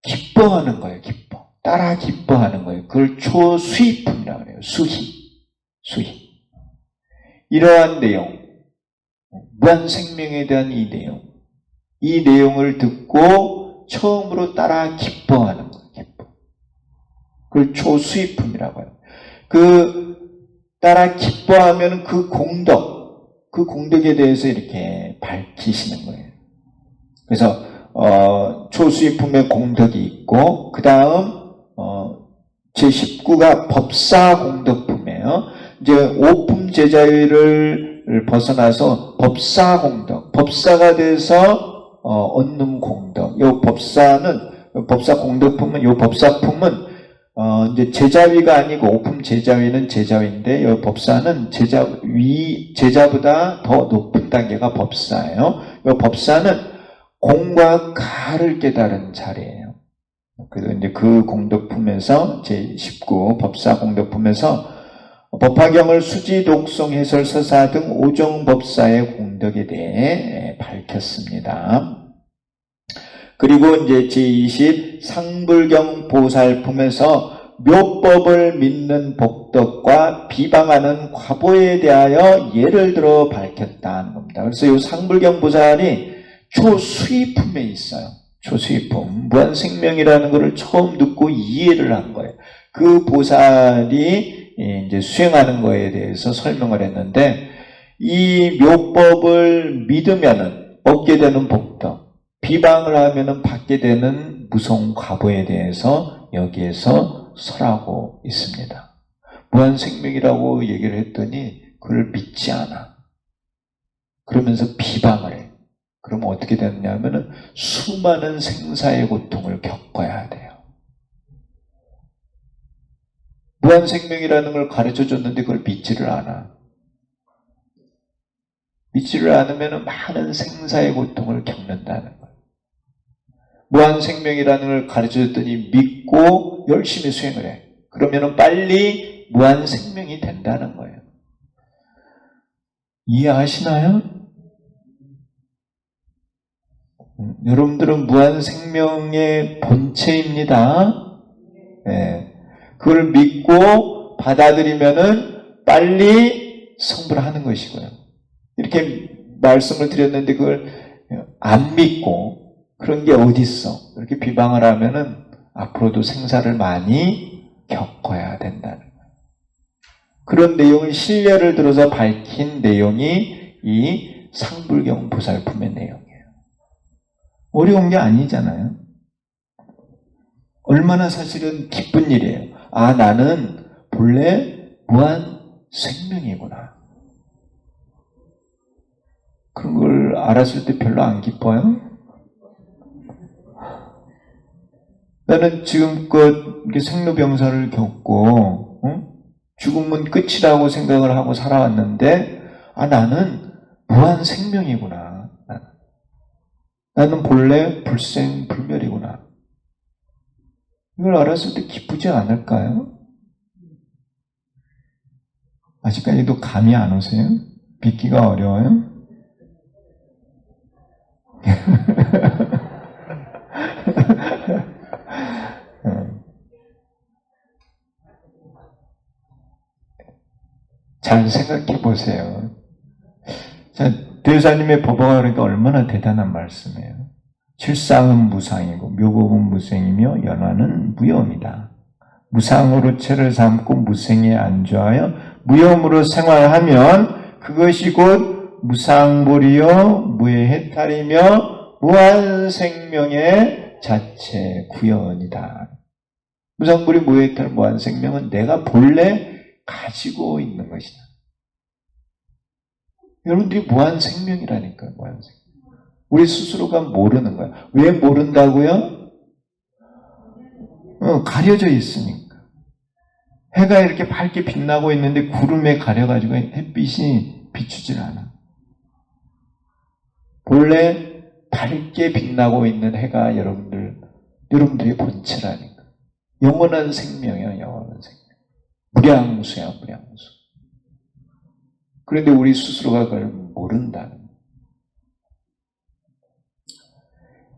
기뻐하는 거예요. 기뻐. 따라 기뻐하는 거예요. 그걸 초수의품이라고 그래요. 수희. 이러한 내용, 무한생명에 대한 이 내용, 이 내용을 듣고 처음으로 따라 기뻐하는 거예요. 기뻐. 그걸 초수입품이라고 해요. 그 따라 기뻐하면 그 공덕에 대해서 이렇게 밝히시는 거예요. 그래서 초수입품의 공덕이 있고, 그 다음 제19가 법사공덕품이에요. 이제 오품 제자위를 벗어나서 법사공덕, 법사가 돼서 얻는 공덕. 요 법사공덕품은, 요 법사품은 이제 제자위가 아니고, 오품 제자위는 제자위인데, 요 법사는 제자보다 더 높은 단계가 법사예요. 요 법사는 공과 가를 깨달은 자리예요. 그래서 이제 그 공덕품에서 제19 법사 공덕품에서 법화경을 수지, 독송, 해설, 서사 등 오정법사의 공덕에 대해 밝혔습니다. 그리고 이제 제20 상불경 보살품에서 묘법을 믿는 복덕과 비방하는 과보에 대하여 예를 들어 밝혔다는 겁니다. 그래서 이 상불경 보살이 초수의품에 있어요. 초수의품. 무한생명이라는 것을 처음 듣고 이해를 한 거예요. 그 보살이 이제 수행하는 거에 대해서 설명을 했는데, 이 묘법을 믿으면은 얻게 되는 복덕, 비방을 하면은 받게 되는 무성과보에 대해서 여기에서 설하고 있습니다. 무한생명이라고 얘기를 했더니 그걸 믿지 않아. 그러면서 비방을 해. 그러면 어떻게 되느냐면은 수많은 생사의 고통을 겪어야 돼요. 무한생명이라는 걸 가르쳐 줬는데 그걸 믿지를 않아. 믿지를 않으면 많은 생사의 고통을 겪는다는 거예요. 무한생명이라는 걸 가르쳐 줬더니 믿고 열심히 수행을 해. 그러면 빨리 무한생명이 된다는 거예요. 이해하시나요? 여러분들은 무한생명의 본체입니다. 네. 그걸 믿고 받아들이면은 빨리 성불을 하는 것이고요. 이렇게 말씀을 드렸는데 그걸 안 믿고 그런 게 어디 있어? 이렇게 비방을 하면은 앞으로도 생사를 많이 겪어야 된다는 거예요. 그런 내용을 신뢰를 들어서 밝힌 내용이 이 상불경 보살품의 내용이에요. 어려운 게 아니잖아요. 얼마나 사실은 기쁜 일이에요. 아, 나는 본래 무한 생명이구나. 그런 걸 알았을 때 별로 안 기뻐요? 나는 지금껏 이렇게 생로병사를 겪고 죽음은 끝이라고 생각을 하고 살아왔는데, 아, 나는 무한 생명이구나. 나는 본래 불생불멸이구나. 이걸 알았을 때 기쁘지 않을까요? 아직까지도 감이 안 오세요? 믿기가 어려워요? 잘 생각해 보세요. 자, 대사님의 법화가 그러니까 얼마나 대단한 말씀이에요. 칠상은 무상이고 묘법은 무생이며 연화는 무염이다. 무상으로 체를 삼고 무생에 안주하여 무염으로 생활하면 그것이 곧 무상불이요 무해해탈이며 무한생명의 자체 구현이다. 무상불이 무해해탈 무한생명은 내가 본래 가지고 있는 것이다. 여러분들이 무한생명이라니까요. 무한생명. 우리 스스로가 모르는 거야. 왜 모른다고요? 가려져 있으니까. 해가 이렇게 밝게 빛나고 있는데 구름에 가려가지고 햇빛이 비추질 않아. 본래 밝게 빛나고 있는 해가 여러분들의 본체라니까. 영원한 생명이야, 영원한 생명. 무량수야, 무량수. 그런데 우리 스스로가 그걸 모른다는 거예요.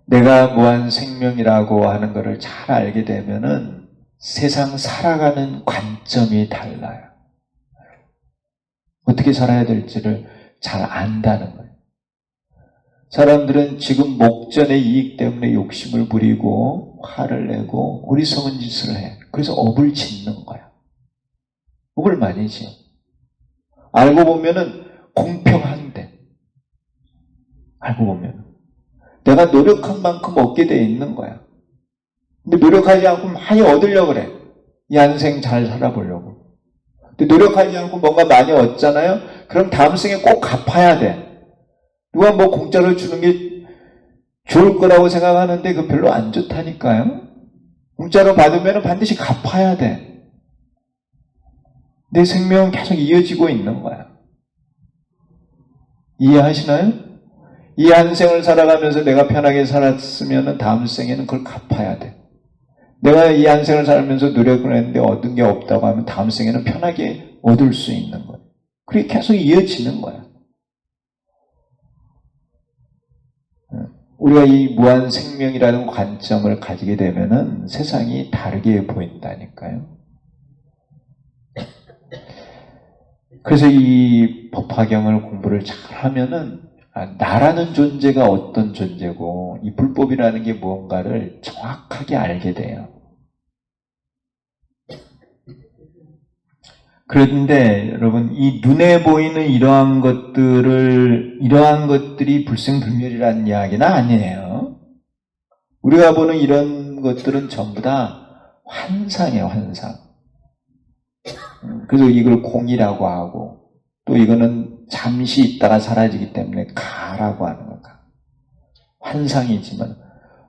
내가 무한 생명이라고 하는 것을 잘 알게 되면은 세상 살아가는 관점이 달라요. 어떻게 살아야 될지를 잘 안다는 거예요. 사람들은 지금 목전의 이익 때문에 욕심을 부리고 화를 내고 어리석은 짓을 해. 그래서 업을 짓는 거야. 업을 많이 지어. 알고 보면은 공평한데. 알고 보면 내가 노력한 만큼 얻게 돼 있는 거야. 근데 노력하지 않고 많이 얻으려고 그래. 이 한생 잘 살아보려고. 근데 노력하지 않고 뭔가 많이 얻잖아요? 그럼 다음 생에 꼭 갚아야 돼. 누가 뭐 공짜로 주는 게 좋을 거라고 생각하는데 그거 별로 안 좋다니까요. 공짜로 받으면 반드시 갚아야 돼. 내 생명은 계속 이어지고 있는 거야. 이해하시나요? 이 한 생을 살아가면서 내가 편하게 살았으면 다음 생에는 그걸 갚아야 돼. 내가 이 한 생을 살면서 노력을 했는데 얻은 게 없다고 하면 다음 생에는 편하게 얻을 수 있는 거예요. 그게 계속 이어지는 거야. 우리가 이 무한 생명이라는 관점을 가지게 되면은 세상이 다르게 보인다니까요. 그래서 이 법화경을 공부를 잘 하면은 나라는 존재가 어떤 존재고 이 불법이라는 게 무언가를 정확하게 알게 돼요. 그런데 여러분 이 눈에 보이는 이러한 것들이 불생불멸이라는 이야기는 아니에요. 우리가 보는 이런 것들은 전부 다 환상이에요, 환상. 그래서 이걸 공이라고 하고 또 이거는 잠시 있다가 사라지기 때문에 가라고 하는 거야. 환상이지만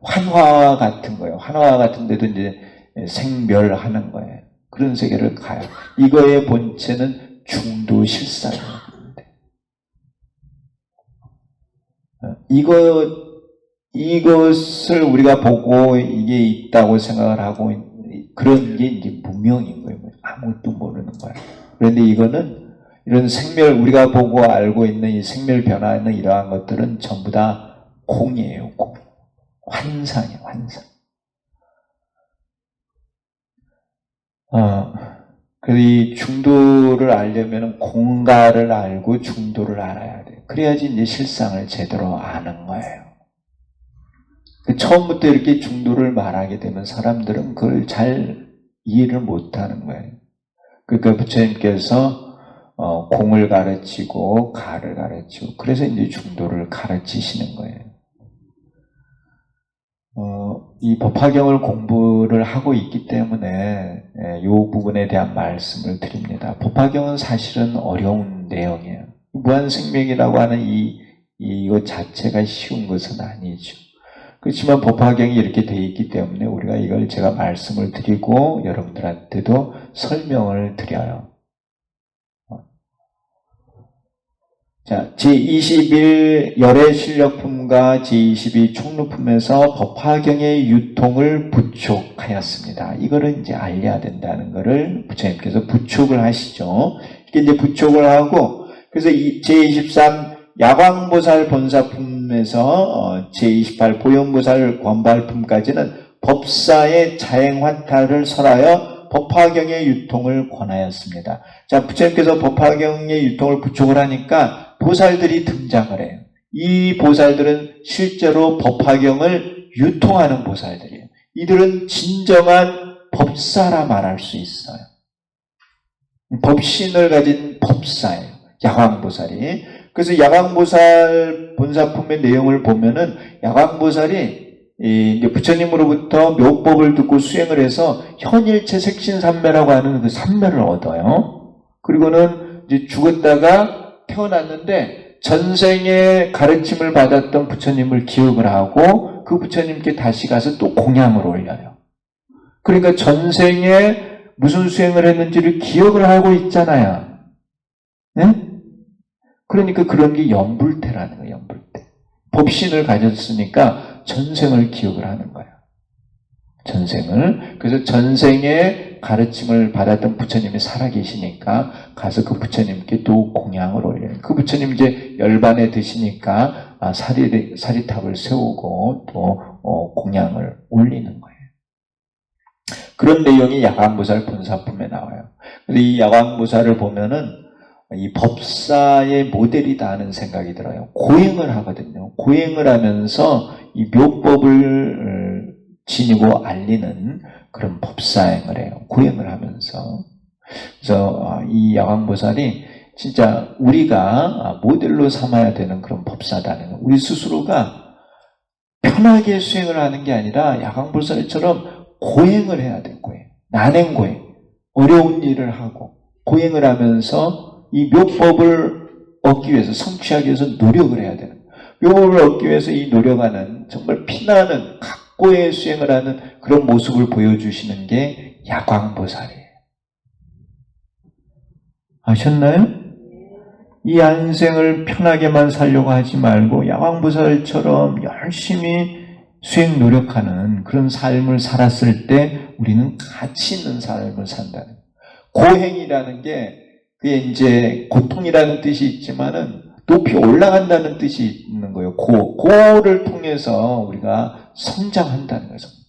환화와 같은 거예요. 환화와 같은 데도 이제 생멸하는 거예요. 그런 세계를 가요. 이거의 본체는 중도실상이에요. 이것을 우리가 보고 이게 있다고 생각을 하고 그런 게 이제 무명인 거예요. 아무것도 모르는 거예요. 그런데 이거는 이런 생멸, 우리가 보고 알고 있는 이 생멸 변화하는 이러한 것들은 전부 다 공이에요, 공. 환상이에요, 환상. 그래서 이 중도를 알려면 공가를 알고 중도를 알아야 돼요. 그래야지 이제 실상을 제대로 아는 거예요. 처음부터 이렇게 중도를 말하게 되면 사람들은 그걸 잘 이해를 못하는 거예요. 그러니까 부처님께서 공을 가르치고 가를 가르치고 그래서 이제 중도를 가르치시는 거예요. 이 법화경을 공부를 하고 있기 때문에 이 부분에 대한 말씀을 드립니다. 법화경은 사실은 어려운 내용이에요. 무한생명이라고 하는 이것 자체가 쉬운 것은 아니죠. 그렇지만 법화경이 이렇게 되어 있기 때문에 우리가 이걸 제가 말씀을 드리고 여러분들한테도 설명을 드려요. 자, 제21 열애실력품과 제22 총루품에서 법화경의 유통을 부촉하였습니다. 이거를 이제 알려야 된다는 거를 부처님께서 부촉을 하시죠. 이게 이제 부촉을 하고, 그래서 제23 야광보살 본사품에서 제28 보현보살 권발품까지는 법사의 자행화타를 설하여 법화경의 유통을 권하였습니다. 자, 부처님께서 법화경의 유통을 부촉을 하니까 보살들이 등장을 해요. 이 보살들은 실제로 법화경을 유통하는 보살들이에요. 이들은 진정한 법사라 말할 수 있어요. 법신을 가진 법사예요. 야광보살이. 그래서 야광보살 본사품의 내용을 보면은 야광보살이 이제 부처님으로부터 묘법을 듣고 수행을 해서 현일체 색신삼매라고 하는 그 삼매를 얻어요. 그리고는 이제 죽었다가 태어났는데 전생에 가르침을 받았던 부처님을 기억을 하고 그 부처님께 다시 가서 또 공양을 올려요. 그러니까 전생에 무슨 수행을 했는지를 기억을 하고 있잖아요. 네? 그러니까 그런 게 연불태라는 거예요. 연불태. 법신을 가졌으니까 전생을 기억을 하는 거예요. 전생을. 그래서 전생에 가르침을 받았던 부처님이 살아계시니까 가서 그 부처님께 또 공양을 올려요. 그 부처님 이제 열반에 드시니까 사리탑을 세우고 또 공양을 올리는 거예요. 그런 내용이 야광보살 본사품에 나와요. 그래서 이 야광보살을 보면은 이 법사의 모델이다 하는 생각이 들어요. 고행을 하거든요. 고행을 하면서 이 묘법을 지니고 알리는 그런 법사행을 해요. 고행을 하면서. 그래서 이 야광보살이 진짜 우리가 모델로 삼아야 되는 그런 법사다는, 우리 스스로가 편하게 수행을 하는 게 아니라 야광보살처럼 고행을 해야 돼. 고행. 난행고행. 어려운 일을 하고 고행을 하면서 이 묘법을 얻기 위해서, 성취하기 위해서 노력을 해야 되는, 묘법을 얻기 위해서 이 노력하는, 정말 피나는 각고의 수행을 하는 그런 모습을 보여주시는 게 야광보살이에요. 아셨나요? 이 안생을 편하게만 살려고 하지 말고 야광보살처럼 열심히 수행 노력하는 그런 삶을 살았을 때 우리는 가치 있는 삶을 산다는, 고행이라는 게 그게 이제 고통이라는 뜻이 있지만은 높이 올라간다는 뜻이 있는 거예요. 고를 통해서 우리가 성장한다는 거예요. 성장.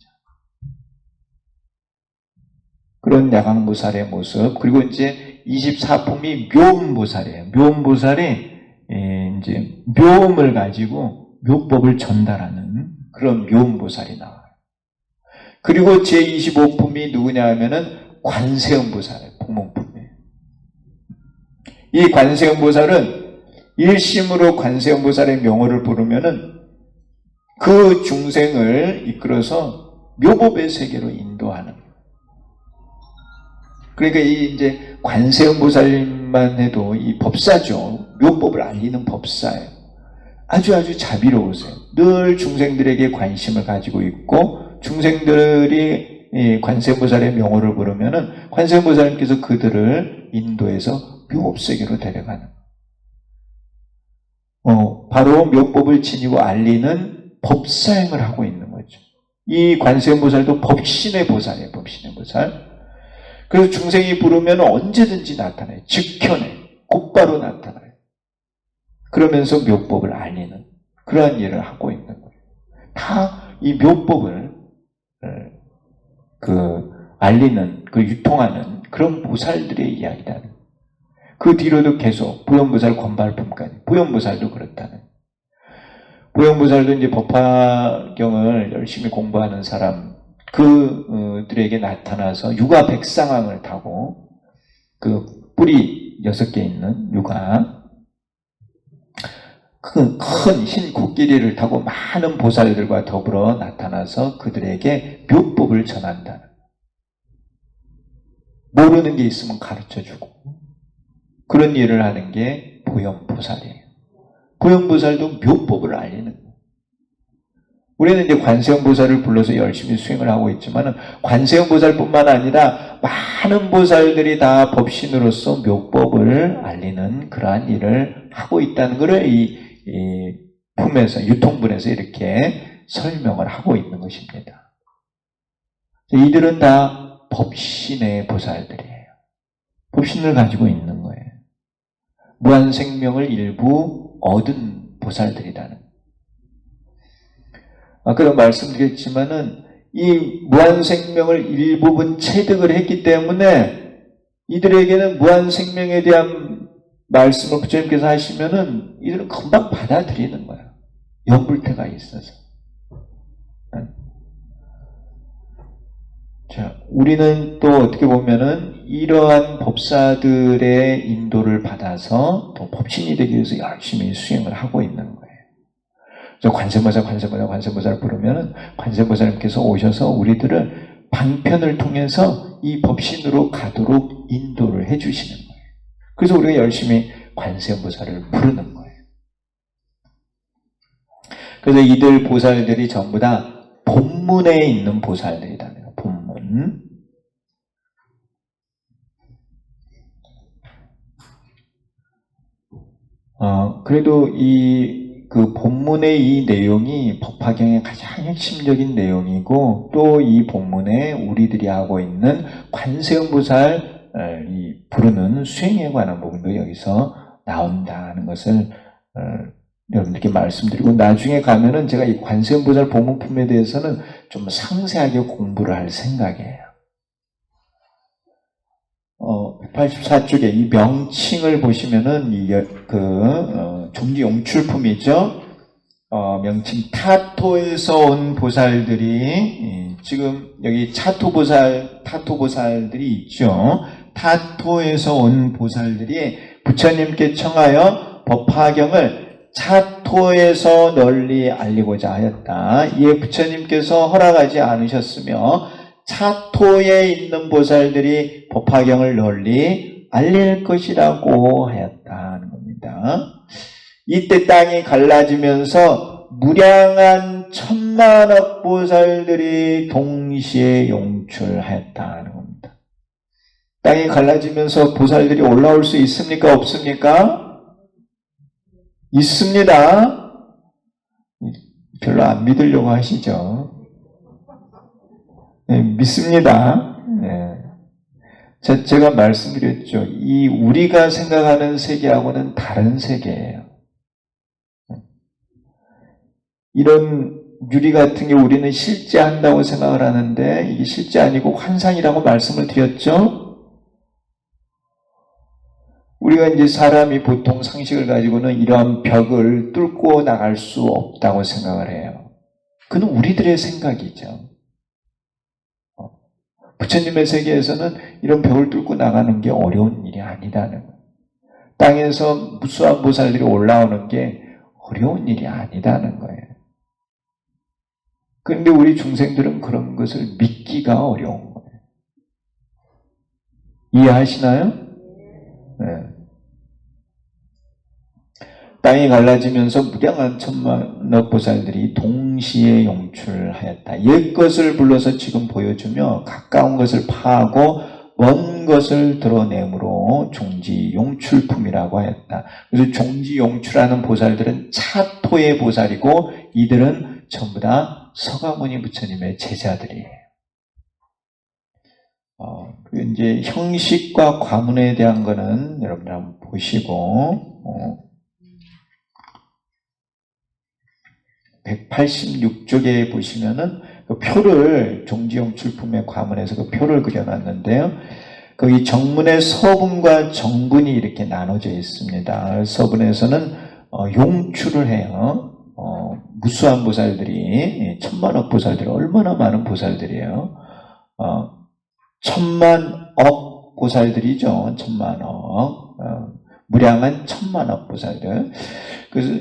그런 야광보살의 모습. 그리고 이제 24품이 묘음보살이에요. 묘음보살이 이제 묘음을 가지고 묘법을 전달하는 그런 묘음보살이 나와요. 그리고 제25품이 누구냐 하면은 관세음보살이에요. 복몽품이에요. 이 관세음보살은 일심으로 관세음보살의 명호를 부르면은 그 중생을 이끌어서 묘법의 세계로 인도하는. 그러니까 이 이제 관세음보살만 해도 이 법사죠. 묘법을 알리는 법사예요. 아주 자비로우세요. 늘 중생들에게 관심을 가지고 있고, 중생들이 이 관세음보살의 명호를 부르면은 관세음보살님께서 그들을 인도해서 묘법세계로 데려가는, 바로 묘법을 지니고 알리는 법사행을 하고 있는 거죠. 이 관세음보살도 법신의 보살이에요. 법신의 보살. 그래서 중생이 부르면 언제든지 나타나요. 즉현에 곧바로 나타나요. 그러면서 묘법을 알리는 그러한 일을 하고 있는 거예요. 다 이 묘법을 알리는, 유통하는 그런 보살들의 이야기다는. 그 뒤로도 계속 보현보살 권발품까지, 보현보살도 그렇다는. 보현보살도 이제 법화경을 열심히 공부하는 사람, 그들에게 나타나서 유가 백상왕을 타고, 그 뿔이 6개 있는 유가, 큰 흰 코끼리를 타고 많은 보살들과 더불어 나타나서 그들에게 묘법을 전한다는. 모르는 게 있으면 가르쳐주고 그런 일을 하는 게 보현보살이에요. 보현보살도 묘법을 알리는 거예요. 우리는 이제 관세음보살을 불러서 열심히 수행을 하고 있지만 관세음보살뿐만 아니라 많은 보살들이 다 법신으로서 묘법을 알리는 그러한 일을 하고 있다는 것을 이 품에서, 유통분에서 이렇게 설명을 하고 있는 것입니다. 이들은 다 법신의 보살들이에요. 법신을 가지고 있는 거예요. 무한생명을 일부 얻은 보살들이라는. 아까도 말씀드렸지만은 이 무한생명을 일부분 체득을 했기 때문에 이들에게는 무한생명에 대한 말씀을 부처님께서 하시면은 이들은 금방 받아들이는 거예요. 연불태가 있어서. 자, 우리는 또 어떻게 보면은 이러한 법사들의 인도를 받아서 또 법신이 되기 위해서 열심히 수행을 하고 있는 거예요. 그래서 관세음보살 부르면은 관세음보살님께서 오셔서 우리들을 방편을 통해서 이 법신으로 가도록 인도를 해주시는 거예요. 그래서 우리가 열심히 관세음보살을 부르는 거예요. 그래서 이들 보살들이 전부 다 본문에 있는 보살들이다. 본문. 그래도 그 본문의 이 내용이 법화경의 가장 핵심적인 내용이고, 또 이 본문에 우리들이 하고 있는 관세음보살 이 부르는 수행에 관한 부분도 여기서 나온다는 것을 여러분들께 말씀드리고, 나중에 가면은 제가 이 관세음보살 본문품에 대해서는 좀 상세하게 공부를 할 생각이에요. 184쪽에 이 명칭을 보시면은 종지 용출품이죠. 명칭 타토에서 온 보살들이 지금 여기 타토보살들이 있죠. 타토에서 온 보살들이 부처님께 청하여 법화경을 차토에서 널리 알리고자 하였다. 이에 부처님께서 허락하지 않으셨으며 차토에 있는 보살들이 법화경을 널리 알릴 것이라고 하였다는 겁니다. 이때 땅이 갈라지면서 무량한 천만억 보살들이 동시에 용출하였다는 겁니다. 땅이 갈라지면서 보살들이 올라올 수 있습니까? 없습니까? 있습니다. 별로 안 믿으려고 하시죠? 네, 믿습니다. 네. 제가 말씀드렸죠. 이 우리가 생각하는 세계하고는 다른 세계예요. 이런 유리 같은 게 우리는 실제 한다고 생각을 하는데 이게 실제 아니고 환상이라고 말씀을 드렸죠. 우리가 이제 사람이 보통 상식을 가지고는 이러한 벽을 뚫고 나갈 수 없다고 생각을 해요. 그건 우리들의 생각이죠. 부처님의 세계에서는 이런 벽을 뚫고 나가는 게 어려운 일이 아니다는 거예요. 땅에서 무수한 보살들이 올라오는 게 어려운 일이 아니다는 거예요. 그런데 우리 중생들은 그런 것을 믿기가 어려운 거예요. 이해하시나요? 네. 땅이 갈라지면서 무량한 천만억 보살들이 동시에 용출하였다. 옛것을 불러서 지금 보여주며 가까운 것을 파하고 먼 것을 드러내므로 종지 용출품이라고 하였다. 그래서 종지 용출하는 보살들은 차토의 보살이고 이들은 전부 다 서가모니 부처님의 제자들이에요. 이제 형식과 과문에 대한 거는 여러분들 한번 보시고 186쪽에 보시면은 그 표를 종지용출품의 과문에서 그 표를 그려놨는데요. 거기 정문의 서분과 정분이 이렇게 나눠져 있습니다. 서분에서는 용출을 해요. 무수한 보살들이 천만억 보살들이 얼마나 많은 보살들이에요. 천만억 보살들이죠. 천만억. 무량한 천만억 보살들. 그래서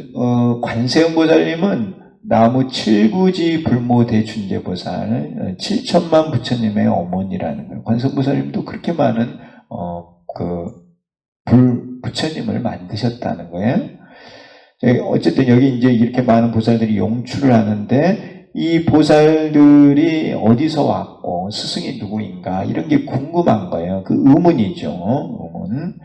관세음 보살님은 나무 칠구지 불모대준제보살 7천만 부처님의 어머니라는 거예요. 관세음 보살님도 그렇게 많은 부처님을 만드셨다는 거예요. 어쨌든 여기 이제 이렇게 많은 보살들이 용출을 하는데 이 보살들이 어디서 왔고 스승이 누구인가 이런 게 궁금한 거예요. 그 의문이죠. 의문.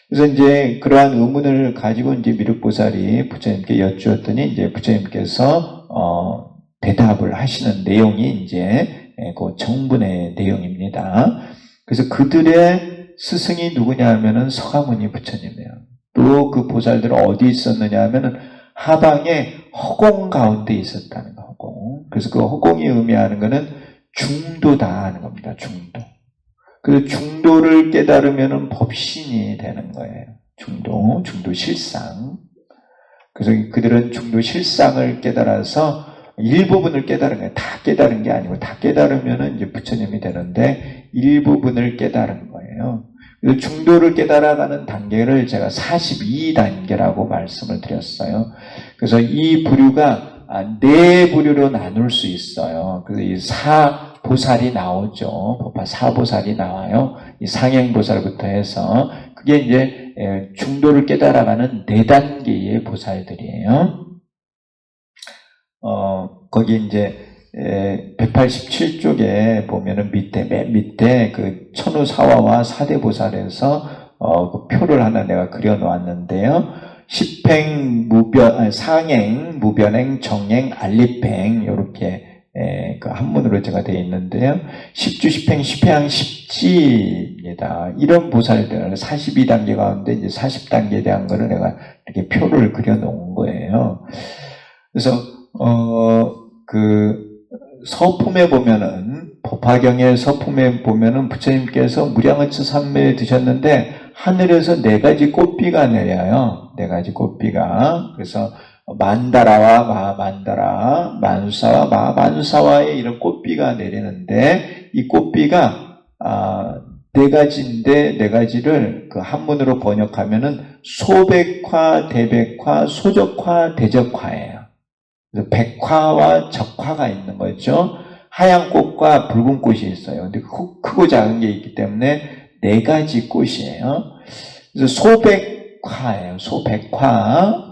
그래서 이제 그러한 의문을 가지고 이제 미륵보살이 부처님께 여쭈었더니 이제 부처님께서 대답을 하시는 내용이 이제 그 정분의 내용입니다. 그래서 그들의 스승이 누구냐 하면은 서가모니 부처님이에요. 또 그 보살들은 어디 있었느냐 하면은 하방의 허공 가운데 있었다는 거, 허공. 그래서 그 허공이 의미하는 거는 중도다 하는 겁니다. 중도. 그 중도를 깨달으면 법신이 되는 거예요. 중도 실상. 그래서 그들은 중도 실상을 깨달아서 일부분을 깨달은 거예요. 다 깨달은 게 아니고 다 깨달으면 이제 부처님이 되는데 일부분을 깨달은 거예요. 그래서 중도를 깨달아가는 단계를 제가 42단계라고 말씀을 드렸어요. 그래서 이 부류가 4부류로 나눌 수 있어요. 그래서 이 보살이 나오죠. 법화 사보살이 나와요. 이 상행보살부터 해서 그게 이제 중도를 깨달아가는 4단계의 보살들이에요. 거기 이제 187쪽에 보면은 맨 밑에 그 천우사화와 사대보살에서 그 표를 하나 내가 그려놓았는데요. 십행, 상행, 무변행, 정행, 알립행 이렇게 그 한문으로 제가 되어 있는데요. 십주, 십행, 십회양, 십지입니다. 이런 보살들 42단계 가운데 이제 40단계에 대한 거를 내가 이렇게 표를 그려 놓은 거예요. 그래서 그 서품에 보면은, 법화경의 서품에 보면은 부처님께서 무량어처 삼매에 드셨는데 하늘에서 4가지 꽃비가 내려요. 4가지 꽃비가. 그래서 만다라와 마만다라, 만사와 마만사와의 이런 꽃비가 내리는데, 이 꽃비가 4가지인데 4가지를 그 한문으로 번역하면은 소백화, 대백화, 소적화, 대적화예요. 그래서 백화와 적화가 있는 거죠. 하얀 꽃과 붉은 꽃이 있어요. 근데 크고 작은 게 있기 때문에 4가지 꽃이에요. 그래서 소백화예요. 소백화.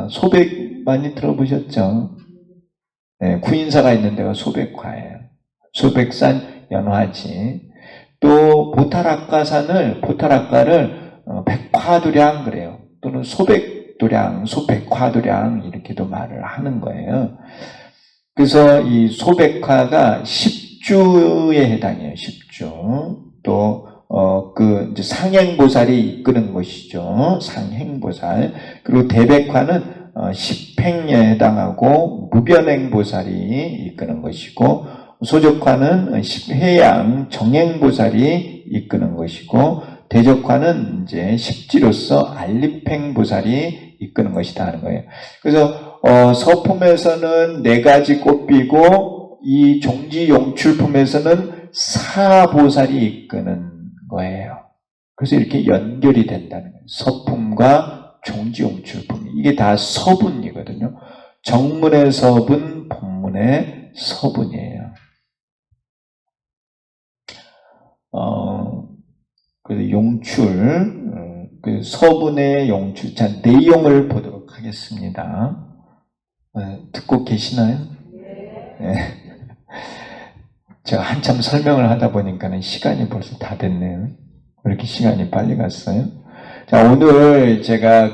소백 많이 들어보셨죠? 네, 구인사가 있는 데가 소백화예요. 소백산 연화지. 또 보타락가산을 보타락가를 백화두량 그래요. 또는 소백두량, 소백화두량 이렇게도 말을 하는 거예요. 그래서 이 소백화가 10주에 해당해요. 10주. 또 이제 상행보살이 이끄는 것이죠. 상행보살. 그리고 대백화는 10행에 해당하고 무변행보살이 이끄는 것이고, 소적화는 10회양 정행보살이 이끄는 것이고, 대적화는 이제 10지로서 알립행보살이 이끄는 것이다 하는 거예요. 그래서 서품에서는 4가지 꽃비고, 이 종지용출품에서는 사보살이 이끄는 거예요. 그래서 이렇게 연결이 된다는 거예요. 서품과 종지용출품. 이게 다 서분이거든요. 정문의 서분, 본문의 서분이에요. 그래서 용출, 그 서분의 용출. 자, 내용을 보도록 하겠습니다. 듣고 계시나요? 네. 제가 한참 설명을 하다 보니까는 시간이 벌써 다 됐네요. 왜 이렇게 시간이 빨리 갔어요? 자, 오늘 제가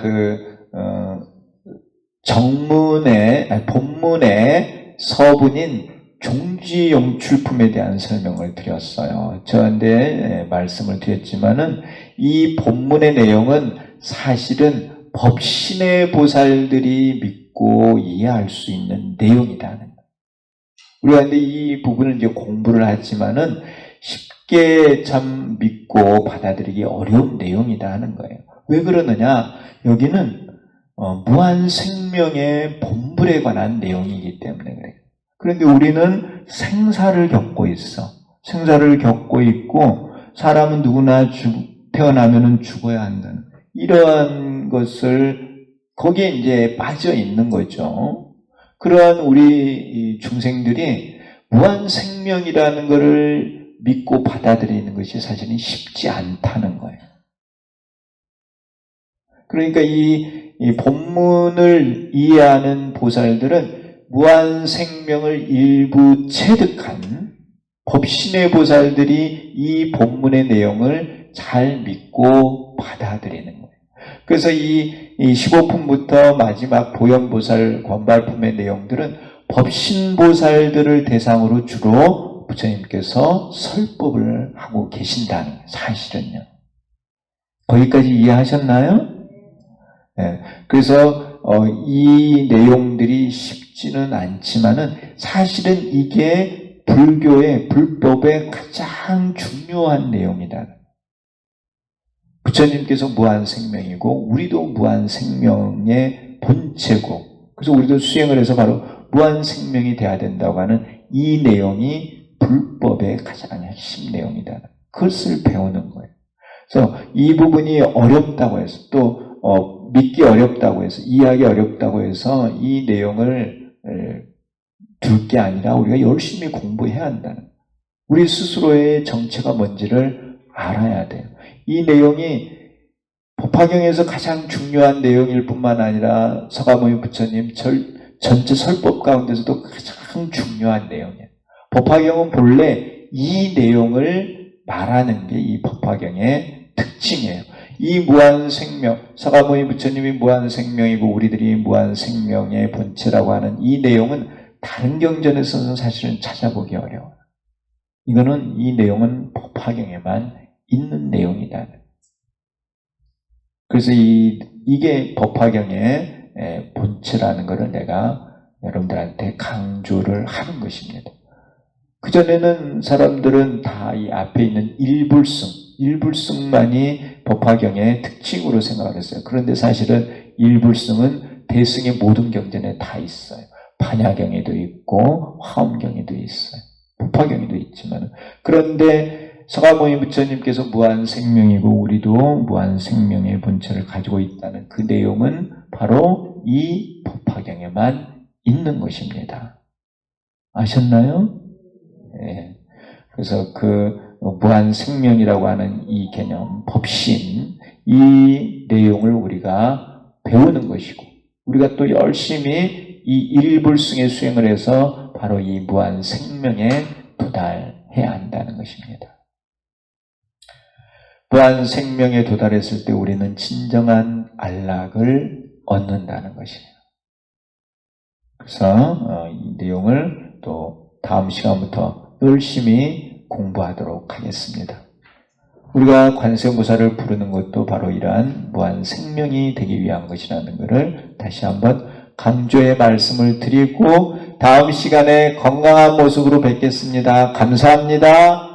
본문의 서분인 종지용출품에 대한 설명을 드렸어요. 저한테 말씀을 드렸지만은 이 본문의 내용은 사실은 법신의 보살들이 믿고 이해할 수 있는 내용이다. 우리가 근데 이 부분을 이제 공부를 하지만은 쉽게 참 믿고 받아들이기 어려운 내용이다 하는 거예요. 왜 그러느냐? 여기는 무한 생명의 본불에 관한 내용이기 때문에 그래요. 그런데 우리는 생사를 겪고 있어. 생사를 겪고 있고, 사람은 누구나 태어나면은 죽어야 한다는 이러한 것을 거기에 이제 빠져 있는 거죠. 그러한 우리 중생들이 무한 생명이라는 것을 믿고 받아들이는 것이 사실은 쉽지 않다는 거예요. 그러니까 이 본문을 이해하는 보살들은 무한 생명을 일부 체득한 법신의 보살들이 이 본문의 내용을 잘 믿고 받아들이는 거예요. 그래서 이 15품부터 마지막 보현보살 권발품의 내용들은 법신보살들을 대상으로 주로 부처님께서 설법을 하고 계신다는 사실은요. 거기까지 이해하셨나요? 네. 그래서 이 내용들이 쉽지는 않지만은 사실은 이게 불교의 불법의 가장 중요한 내용이다. 부처님께서 무한생명이고 우리도 무한생명의 본체고, 그래서 우리도 수행을 해서 바로 무한생명이 돼야 된다고 하는 이 내용이 불법의 가장 핵심 내용이다. 그것을 배우는 거예요. 그래서 이 부분이 어렵다고 해서 또 믿기 어렵다고 해서 이해하기 어렵다고 해서 이 내용을 둘 게 아니라 우리가 열심히 공부해야 한다는, 우리 스스로의 정체가 뭔지를 알아야 돼요. 이 내용이 법화경에서 가장 중요한 내용일 뿐만 아니라 서가모니 부처님 전체 설법 가운데서도 가장 중요한 내용이에요. 법화경은 본래 이 내용을 말하는 게 이 법화경의 특징이에요. 이 무한생명, 서가모니 부처님이 무한생명이고 우리들이 무한생명의 본체라고 하는 이 내용은 다른 경전에서는 사실은 찾아보기 어려워요. 이거는 이 내용은 법화경에만 있는 내용이다. 그래서 이게 법화경의 본체라는 것을 내가 여러분들한테 강조를 하는 것입니다. 그전에는 사람들은 다 이 앞에 있는 일불승만이 법화경의 특징으로 생각을 했어요. 그런데 사실은 일불승은 대승의 모든 경전에 다 있어요. 반야경에도 있고 화엄경에도 있어요. 법화경에도 있지만, 그런데 서가모니 부처님께서 무한생명이고 우리도 무한생명의 본체를 가지고 있다는 그 내용은 바로 이 법화경에만 있는 것입니다. 아셨나요? 네. 그래서 그 무한생명이라고 하는 이 개념, 법신, 이 내용을 우리가 배우는 것이고, 우리가 또 열심히 이 일불승의 수행을 해서 바로 이 무한생명에 도달해야 한다는 것입니다. 무한생명에 도달했을 때 우리는 진정한 안락을 얻는다는 것이에요. 그래서 이 내용을 또 다음 시간부터 열심히 공부하도록 하겠습니다. 우리가 관세음보살을 부르는 것도 바로 이러한 무한생명이 되기 위한 것이라는 것을 다시 한번 강조의 말씀을 드리고, 다음 시간에 건강한 모습으로 뵙겠습니다. 감사합니다.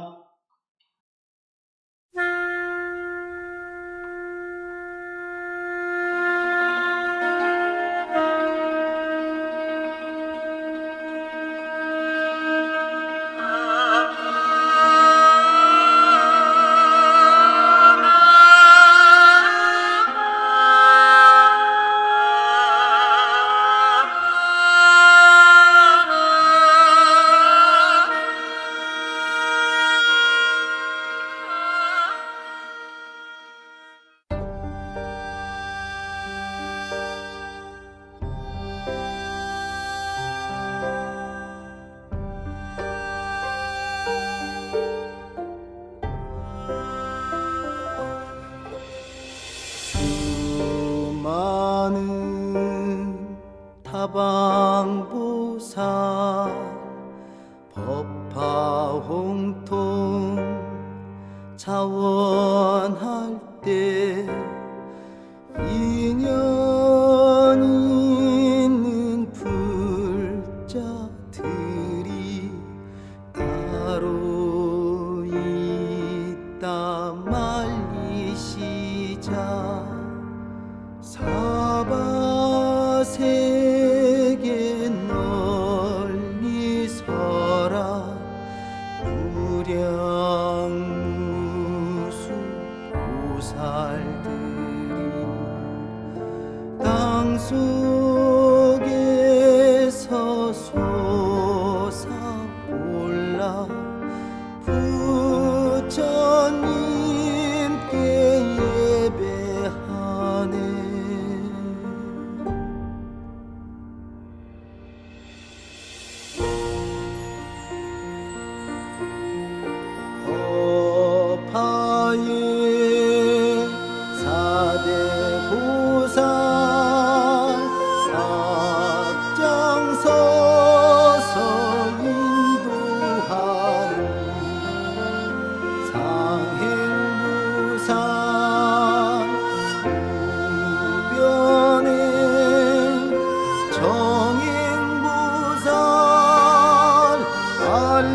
수많은 타방보살 법화홍통 자원할 때 인연 있는 불자들이 따로 있다 말리시자 사바세계 널리 서라 무량무수 보살들이 땅속에서 솟아올라 부처님께 예배하네. 법화의 사대보살 앞장서서 인도하는 상행무살 우변의 정행보살 알리팽이라.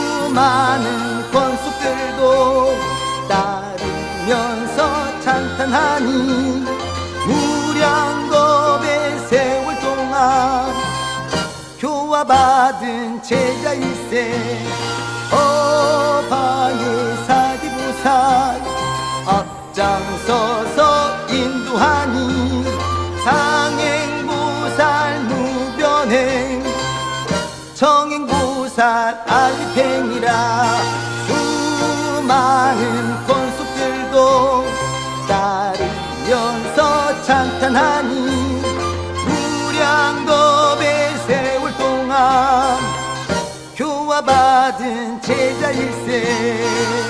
수많은 권속들도 따르면서 찬탄하니 무량겁의 세월 동안 교화받은 제자일세. 법화의 사디보살 앞장서서 인도하니 상행보살 무변행 정행보살 알리팽이라. 수많은 권속들도 따르면서 찬탄하니 무량겁의 세월 동안 교화받은 제자일세.